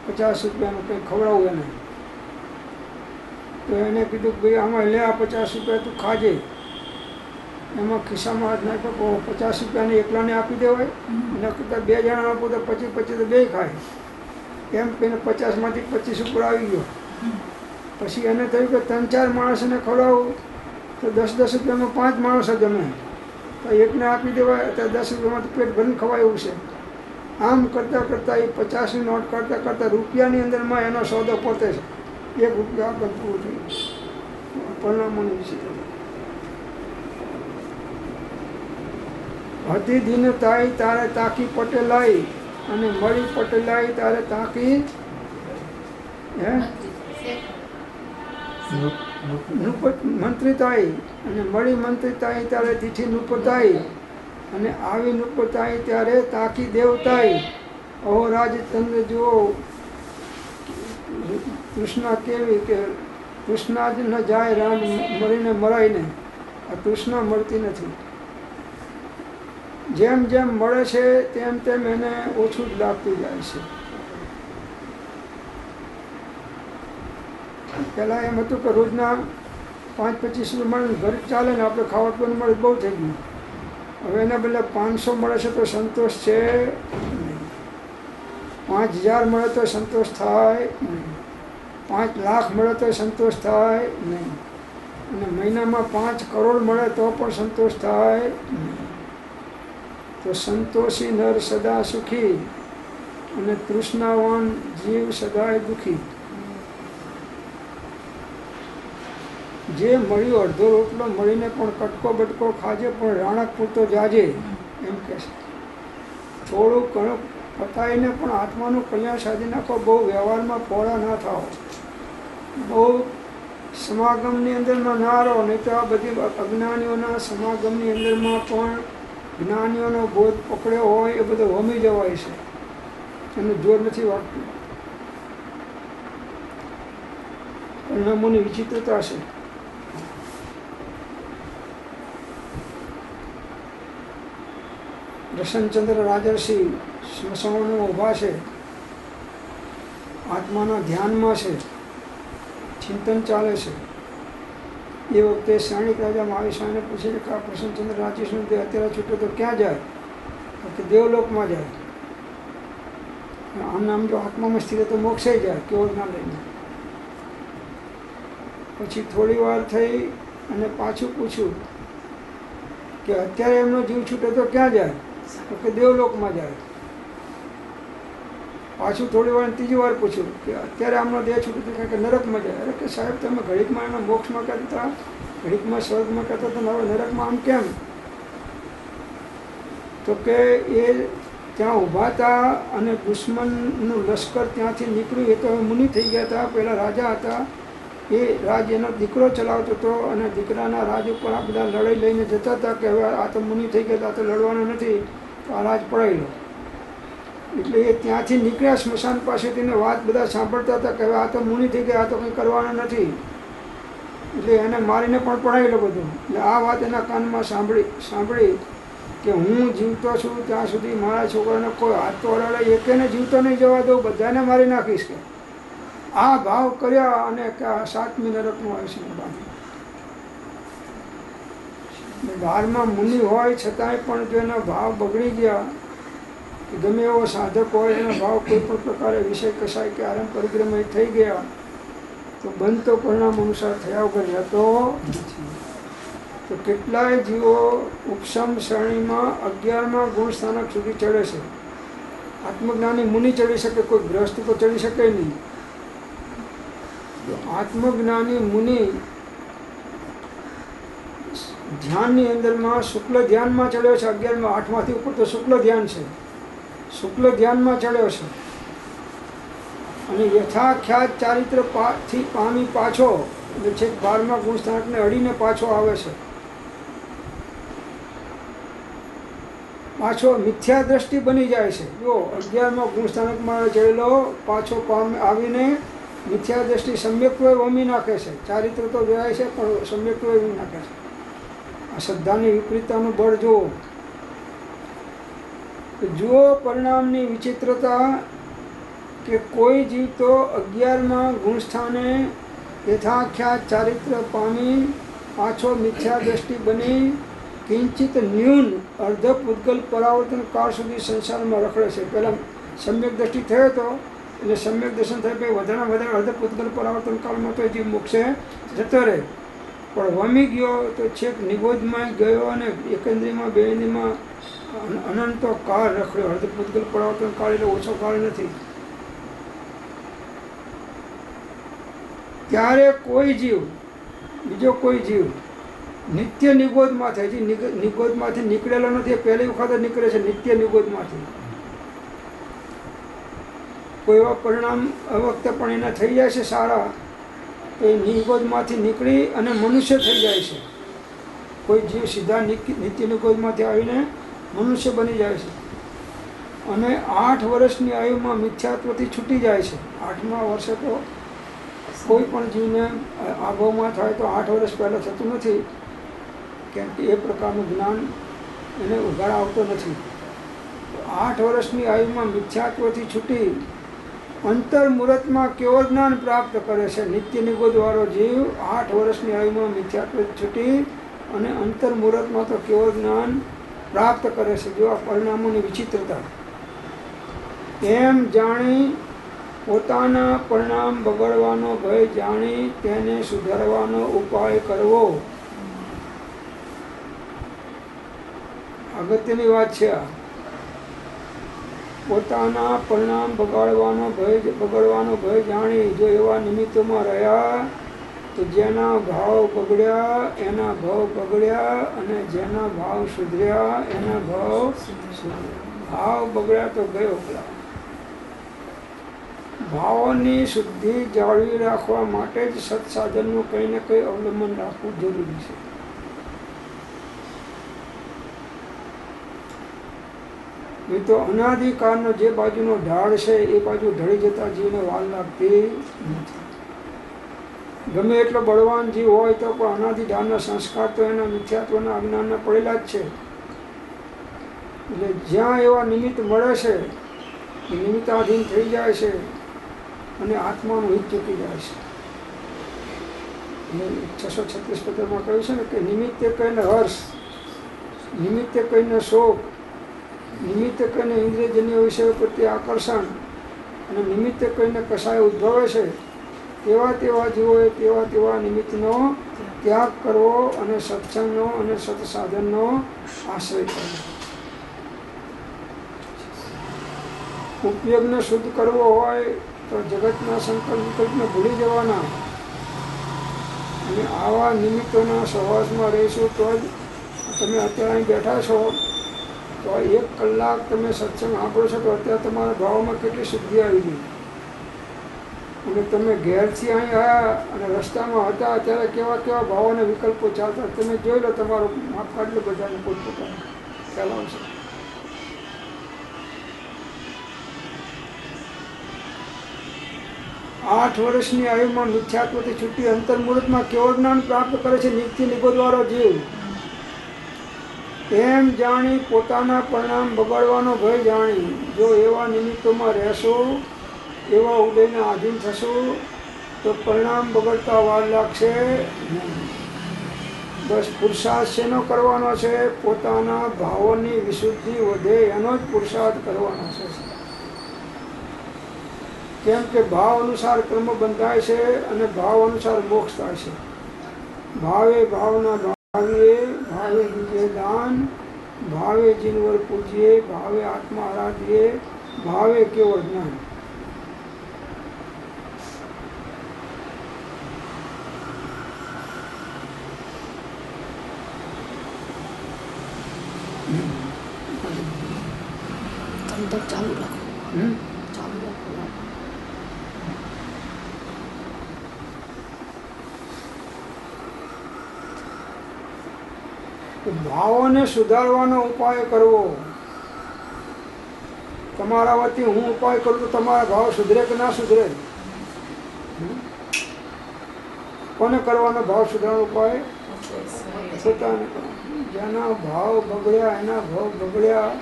50 રૂપિયાનું કંઈક ખવડાવું એને, તો એને કીધું કે ભાઈ આમાં લે, આ 50 રૂપિયા તું ખાજે. એમાં ખિસ્સામાં હાથ નાખ્યો, 50 રૂપિયાને એકલાને આપી દેવાય, એના કરતાં 2 જણા આપો તો 25 તો 2 ખાય. એમ કહીને 50માંથી 25 ઉપર આવી ગયો. પછી એને થયું કે 3-4 માણસને ખવડાવું તો 10-10 રૂપિયામાં 5 માણસો જમે, તો એકને આપી દેવાય, અત્યારે 10 રૂપિયામાં તો પેટ ભરીને ખવાય એવું છે. આમ કરતાં કરતાં એ 50ની નોટ કરતાં કરતાં રૂપિયાની અંદરમાં એનો સોદો પોતે છે. 1 રૂપિયા આગળ પૂરું થયું. પરિણામોની વિશે હતી દિન તાઈ તારે તાકી પટેલાઈ, અને મળી પટેલાઈ તારે તાકી હે મંત્રિતાઈ, અને મળી મંત્રિતાઈ ત્યારે તિથિ નુપતાઈ, અને આવી નુપતાઈ ત્યારે તાકી દેવતાઈ. અહો રાજચંદ્ર જુઓ તૃષ્ણા કેવી, કે તૃષ્ણા જ ન જાય રામ મરીને મરાઈને. આ તૃષ્ણા મળતી નથી. જેમ જેમ મળે છે તેમ તેમ એને ઓછું જ લાગતું જાય છે. પહેલાં એમ હતું કે રોજના 5-25 મળે ઘર ચાલે ને આપણે ખાવા પીવાનું મળે બહુ થઈ ગયું. હવે એના બદલે 500 મળે છે તો સંતોષ છે નહીં. 5000 મળે તો સંતોષ થાય નહીં. 5 લાખ મળે તો સંતોષ થાય નહીં. અને મહિનામાં 5 કરોડ મળે તો પણ સંતોષ થાય નહીં. તો સંતોષી નર સદા સુખી, અને તૃષ્ણાવાન જીવ સદાય દુઃખી. જે મળ્યો અડધો રોટલો મળીને પણ કટકો બટકો ખાજે, પણ રાણક પૂરતો જાજે, એમ કહે છે. થોડું ઘણું પતાવીને પણ આત્માનું કલ્યાણ સાધી નાખો. બહુ વ્યવહારમાં પહોળા ના થાઓ, બહુ સમાગમની અંદરમાં ના રહો, નહીં તો આ બધી અજ્ઞાનીઓના સમાગમની અંદરમાં પણ જ્ઞાનીઓનો બોધ પકડ્યો હોય એ બધો હોમી જવાય છે. એનું જોર નથી વાગતું. પરિણામોની વિચિત્રતા છે. રસનચંદ્ર રાજર્ષિ સ્મશાનમાં ઊભા છે, આત્માના ધ્યાનમાં છે, ચિંતન ચાલે છે. એ વખતે શ્રેણિક રાજા મહાવિષ્ણુને પૂછે છે કે આ પ્રસન્નચંદ્ર રાજર્ષિનું તે અત્યારે છૂટો તો ક્યાં જાય? તો કે દેવલોકમાં જાય. આમ નામ જો આત્મામાં સ્થિર તો મોક્ષે જાય, કેવો ના લઈને. પછી થોડી વાર થઈ અને પાછું પૂછ્યું કે અત્યારે એમનો જીવ છૂટે તો ક્યાં જાય? તો કે દેવલોકમાં જાય. પાછું થોડી વાર ત્રીજી વાર પૂછ્યું કે અત્યારે આમનો દેહ છૂટે તો કે નરકમાં જાય. અરે કે સાહેબ તમે ઘડીકમાં એના મોક્ષમાં કહેતા, ઘડીકમાં સ્વર્ગમાં કહેતા, તો હવે નરકમાં આમ કેમ? તો કે એ ત્યાં ઊભા હતા અને દુશ્મનનું લશ્કર ત્યાંથી નીકળ્યું. એ તો હવે મુનિ થઈ ગયા હતા, પહેલાં રાજા હતા. એ રાજ એનો દીકરો ચલાવતો હતો, અને દીકરાના રાજ ઉપર આ બધા લડાઈ લઈને જતા હતા કે હવે આ તો મુનિ થઈ ગયા, આ તો લડવાનું નથી, તો આ રાજ પડાવી લો. એટલે એ ત્યાંથી નીકળ્યા સ્મશાન પાસેથી, ને વાત બધા સાંભળતા હતા કે હવે આ તો મુનિ થઈ ગયા, આ તો કંઈ કરવાનું નથી, એટલે એને મારીને પણ પડાવી લો બધું. એટલે આ વાત એના કાનમાં સાંભળી કે હું જીવતો છું ત્યાં સુધી મારા છોકરાને કોઈ હાથ તો અડાડે, એકેને જીવતો નહીં જવા દઉં, બધાને મારી નાખીશ. કે આ ભાવ કર્યા અને કે આ 7મી નરકનું આયુષ્ય બાંધ્યું. 12માં મુનિ હોય છતાંય પણ જો એના ભાવ બગડી ગયા, કે ગમે એવો સાધક હોય એના ભાવ કોઈ પણ પ્રકારે વિષય કસાય કે આરંભ પરિક્રમા થઈ ગયા, તો બંધ તો પરિણામ અનુસાર થયા વગર રહેતો નથી. તો કેટલાય જીવો ઉપસમ શ્રેણીમાં 11મા ગુણ સ્થાનક સુધી ચડે છે. આત્મજ્ઞાની મુનિ ચડી શકે, કોઈ ગ્રસ્ત તો ચડી શકે નહીં. આત્મજ્ઞાની મુનિ ધ્યાનની અંદરમાં શુક્લ ધ્યાનમાં ચડ્યો છે. 11માં 8માંથી ઉપર તો શુક્લ ધ્યાન છે. શુક્લ ધ્યાનમાં ચડ્યો છે. અને યથાખ્યાત ચારિત્ર થી પામી પાછો એટલે છેક 12મા ગુણસ્થાનકને અડીને પાછો આવે છે. પાછો મિથ્યા દ્રષ્ટિ બની જાય છે. જો 11મા ગુણસ્થાનકમાં ચડેલો પાછો આવીને મિથ્યા દ્રષ્ટિ સમ્યક્ત્વે વમી નાખે છે. ચારિત્ર તો જોડાય છે પણ સમ્યક્ત્વે વમી નાખે છે. આ શ્રદ્ધાની વિપરીતતાનું બળ જુઓ. જુઓ પરિણામની વિચિત્રતા કે કોઈ જીવ તો 11મા ગુણસ્થાને યથાખ્યાત ચારિત્ર પામી પાછો મિથ્યા દ્રષ્ટિ બની કિંચિત ન્યૂન અર્ધ પૂતગલ પરાવર્તન કાળ સુધી સંસારમાં રખડે છે. પહેલાં સમ્યક દ્રષ્ટિ થયો હતો એટલે સમ્યક દર્શન થાય પછી વધારે વધારે અર્ધ પૂતગલ પરાવર્તન કાળમાં તો જીવ મોક્ષે જતો રહે. પણ વમી ગયો તો છેક નિબોધમાં ગયો અને એકેન્દ્રીમાં બેન્દ્રીમાં અનંતો કાળ રખડ્યો. અર્ધ પૂતગલ પરાવર્તન કાળ એટલે ઓછો કાળ નથી. ત્યારે કોઈ જીવ બીજો કોઈ જીવ નિત્ય નિગોદમાં થાય. હજી નિગોદમાંથી નીકળેલો નથી, પહેલી વખત જ નીકળે છે નિત્ય નિગોદમાંથી. કોઈ એવા પરિણામ અવક્ત પણ એના થઈ જાય છે સારા, તો એ નિગોદમાંથી નીકળી અને મનુષ્ય થઈ જાય છે. કોઈ જીવ સીધા નિત્ય નિગોદમાંથી આવીને મનુષ્ય બની જાય છે અને 8 વર્ષની આયુમાં મિથ્યાત્વથી છૂટી જાય છે. 8મા વર્ષે તો કોઈ પણ જીવને આભાવમાં થાય તો 8 વર્ષ પહેલાં થતું નથી, કેમ કે એ પ્રકારનું જ્ઞાન એને ઉઘાડ આવતો નથી. 8 વર્ષની આયુમાં મિથ્યાત્વથી છૂટી અંતર્મુહૂર્તમાં કેવળ જ્ઞાન પ્રાપ્ત કરે છે. નિત્ય નિગોદવાળો જીવ 8 વર્ષની આયુમાં મિથ્યાત્વથી છૂટી અને અંતર્મુહૂર્તમાં તો કેવળ જ્ઞાન પ્રાપ્ત કરે છે. જો આ પરિણામોની વિચિત્રતા એમ જાણી પોતાના પરિણામ બગડવાનો ભય જાણી તેને સુધારવાનો ઉપાય કરવો. અગત્યની વાત છે આ. પોતાના પરિણામ બગડવાનો ભય જાણી જો એવા નિમિત્તોમાં રહ્યા તો જેના ભાવ બગડ્યા એના ભાવ બગડ્યા અને જેના ભાવ સુધર્યા એના ભાવ બગડ્યા તો ગયો પેલા. ભાવોની શુદ્ધિ જાળવી રાખવા માટે જ સત્સાધનનું કંઈ ને કંઈ અવલંબન રાખવું જરૂરી છે. એ તો અનાદિકાળનો જે બાજુનો ઢાળ છે એ બાજુ ઢળી જતા જીવને વાર લાગતી નથી. ગમે એટલો બળવાન જીવ હોય તો પણ અનાદિ ઢાળના સંસ્કાર તો એના મિથ્યાત્વના અજ્ઞાનના પડેલા જ છે. એટલે જ્યાં એવા નિમિત્ત મળે છે એ નિમિત્તાધીન થઈ જાય છે અને આત્માનું હિત ચૂકી જાય છે. 636 પત્રમાં કહ્યું છે ને કે નિમિત્તે કહીને હર્ષ, નિમિત્તે કહીને શોક, નિમિત્તે કહીને ઇન્દ્રિયજન્ય વિષયો પ્રત્યે આકર્ષણ અને નિમિત્તે કહીને કશાય ઉદ્ભવે છે, તેવા જીવોએ તેવા નિમિત્તનો ત્યાગ કરવો અને સત્સંગનો અને સત્સાધનનો આશ્રય કરવો. ઉપયોગને શુદ્ધ કરવો હોય તો જગતના સંકલ્પ વિકલ્પને ભૂલી જવાના અને આવા નિમિત્તોના સહવાસમાં રહીશું તો જ તમે અત્યારે અહીં બેઠા છો તો 1 કલાક તમે સત્સંગ સાંભળો છો તો અત્યારે તમારા ભાવમાં કેટલી શુદ્ધિ આવી ગઈ. અને તમે ઘેરથી અહીં આવ્યા અને રસ્તામાં હતા ત્યારે કેવા ભાવો અને વિકલ્પો ચાલતા તમે જોઈ લો. તમારું માપ કાઢી લો, બધાને પોતપોતાનું ખ્યાલ આવશે. આઠ વર્ષની આયુમાં મિથ્યાત્વથી છૂટી અંતર્મુહૂર્તમાં કેવળ જ્ઞાન પ્રાપ્ત કરે છે નિત્ય નિગોદવાળો જીવ. એમ જાણી પોતાના પરિણામ બગાડવાનો ભય જાણી જો એવા નિમિત્તોમાં રહેશો, એવા ઉદયને આધીન થશો તો પરિણામ બગડતા વાર લાગશે. બસ પુરુષાર્થ શેનો કરવાનો છે? પોતાના ભાવોની વિશુદ્ધિ વધે એનો જ પુરુષાર્થ કરવાનો છે. કેમ કે ભાવ અનુસાર કર્મ બંધાય છે અને ભાવ અનુસાર મોક્ષ થાય છે. ભાવે ભાવના ભાવીએ, ભાવે બીજે દાન, ભાવે જીનવર પૂજીએ, ભાવે આત્મા આરાધીએ, ભાવે કેવળ જ્ઞાન. ચાલુ રાખો. ભાવોને સુધારવાનો ઉપાય કરવો. તમારા વતી હું ઉપાય કરું તો તમારા ભાવ સુધરે કે ના સુધરે? કોને કરવાનો ભાવ સુધારવાનો ઉપાય? પોતાને કરવાનો. જેના ભાવ બગડ્યા એના ભાવ બગડ્યા,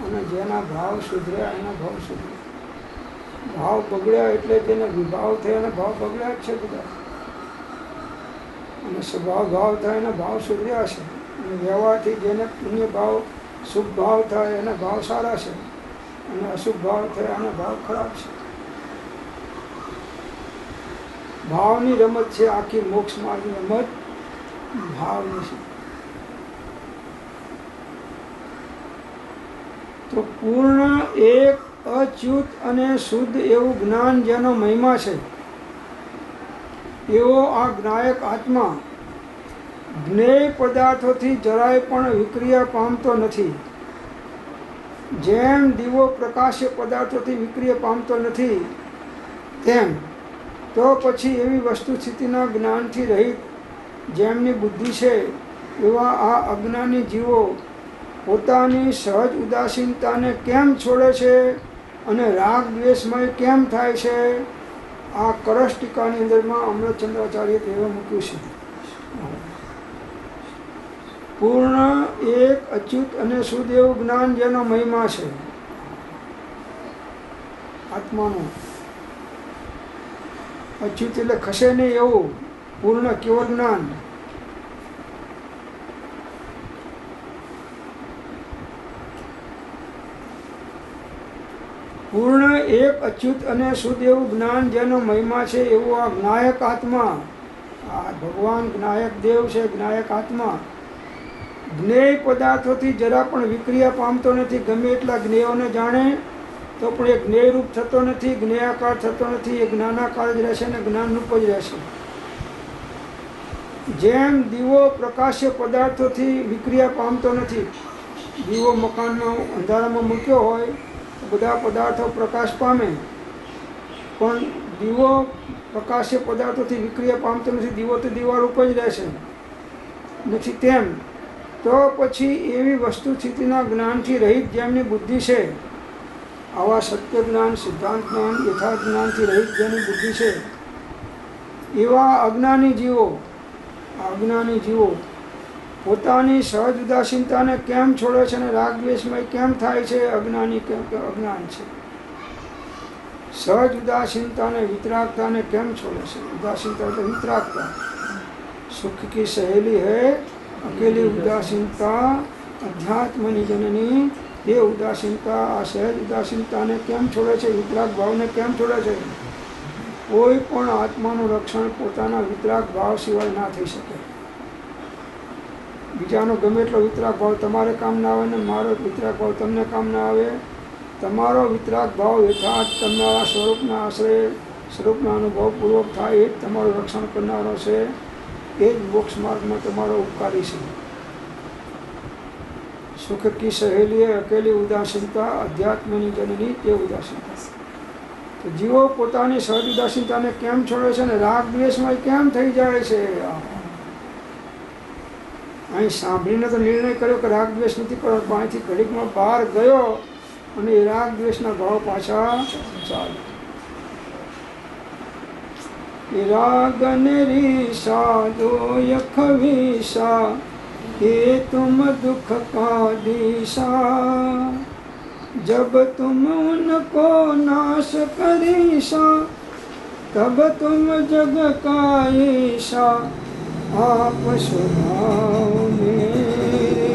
અને જેના ભાવ સુધર્યા એના ભાવ સુધર્યા. ભાવ બગડ્યા એટલે જેને વિભાવ થયા એના ભાવ બગડ્યા જ છે બધા, અને સ્વભાવ ભાવ થાય એના ભાવ સુધર્યા છે. અને વ્યવહારથી જેને પુણ્ય ભાવ શુભ ભાવ થાય એના ભાવ સારા છે, અને અશુભ ભાવ થાય એના ભાવ ખરાબ છે. ભાવની રમત છે આખી મોક્ષ માર્ગની રમત, ભાવની છે. તો પૂર્ણ એક અચ્યુત અને શુદ્ધ એવું જ્ઞાન જેનો મહિમા છે, એવો આ જ્ઞાયક આત્મા જ્ઞેય પદાર્થોથી જરાય પણ વિક્રિયા પામતો નથી. જેમ દીવો પ્રકાશ્ય પદાર્થોથી વિક્રિયા પામતો નથી, તેમ તો પછી એવી વસ્તુ સ્થિતિના જ્ઞાનથી રહિત જેમની બુદ્ધિ છે, એવા આ અજ્ઞાની જીવો પોતાની સહજ ઉદાસીનતાને કેમ છોડે છે અને રાગ દ્વેષમય કેમ થાય છે? આ કરસ ટીકાની અંદરમાં અમૃતચંદ્રાચાર્ય કહેવા મૂક્યું છે. પૂર્ણ એક અચ્યુત અને શુદ્ધ એવું જ્ઞાન જેનો મહિમા છે આત્માનો. અચ્યુત એટલે ખસે નહીં એવું, પૂર્ણ કેવું જ્ઞાન. પૂર્ણ એક અચ્યુત અને શુદ્ધ એવું જ્ઞાન જેનો મહિમા છે, એવું આ જ્ઞાયક આત્મા, આ ભગવાન જ્ઞાયક દેવ છે. જ્ઞાયક આત્મા જ્ઞેય પદાર્થોથી જરા પણ વિક્રિયા પામતો નથી. ગમે એટલા જ્ઞેયોને જાણે તો પણ એ જ્ઞેયરૂપ થતો નથી, જ્ઞેયાકાર થતો નથી. એ જ્ઞાનાકાર જ રહેશે ને જ્ઞાનરૂપ જ રહેશે. જેમ દીવો પ્રકાશ્ય પદાર્થોથી વિક્રિયા પામતો નથી. દીવો મકાનમાં અંધારામાં મૂક્યો હોય તો બધા પદાર્થો પ્રકાશ પામે, પણ દીવો પ્રકાશ્ય પદાર્થોથી વિક્રિયા પામતો નથી. દીવો તો દીવારૂપ જ રહેશે નથી. તેમ તો પછી એવી વસ્તુ સ્થિતિના જ્ઞાનથી રહિત જેમની બુદ્ધિ છે, આવા સત્ય જ્ઞાન, સિદ્ધાંત જ્ઞાન, યથાર્થ જ્ઞાનથી રહિત જેની બુદ્ધિ છે, એવા અજ્ઞાની જીવો પોતાની સહજ ઉદાસીનતાને કેમ છોડે છે અને રાગ દ્વેષમય કેમ થાય છે? અજ્ઞાની કેમ કે અજ્ઞાન છે. સહજ ઉદાસીનતાને વિતરાગતાને કેમ છોડે છે? ઉદાસીનતા એટલે વિતરાગતા. સુખ કી સહેલી હૈ અકેલી ઉદાસીનતા અધ્યાત્મની જનની. એ ઉદાસીનતા, આ સહેજ ઉદાસીનતાને કેમ છોડે છે? વિતરાગ ભાવને કેમ છોડે છે? કોઈ પણ આત્માનું રક્ષણ પોતાના વિતરાગ ભાવ સિવાય ના થઈ શકે. બીજાનો ગમે એટલો વિતરાગ ભાવ તમારે કામ ના આવે ને મારો વિતરાગ ભાવ તમને કામ ના આવે. તમારો વિતરાગ ભાવ યથાર્થ તમારા સ્વરૂપના આશ્રય, સ્વરૂપના અનુભવપૂર્વક થાય, એ જ તમારું રક્ષણ કરનારો છે. એ જ મોક્ષ માર્ગમાં તમારો ઉપકારી છે. સુખ કી સહેલી અકેલી ઉદાસીનતા અધ્યાત્મની જનની તે ઉદાસીનતા. તો જીવો પોતાની સહજ ઉદાસીનતાને કેમ છોડે છે ને રાગ દ્વેષમાં કેમ થઈ જાય છે? અહીં સાંભળીને તો નિર્ણય કર્યો કે રાગ દ્વેષ નથી કરવો, પણ અહીંથી ઘડીકમાં બહાર ગયો અને એ રાગ દ્વેષના ભાવ પાછા ચાલે. रागन रीसा दो यख वीसा, ये तुम दुख का दिशा, जब तुम उनको नाश करीसा, तब तुम जग का ईशा, आप स्वभाव मेरे,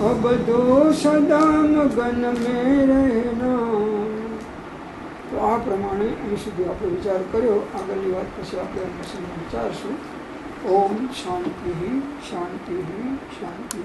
अब दोष दाम गन में रहना. તો આ પ્રમાણે અહીં સુધી આપણે વિચાર કર્યો. આગળની વાત પછી આપણે વિચારશું. ઓમ શાંતિ શાંતિ શાંતિ.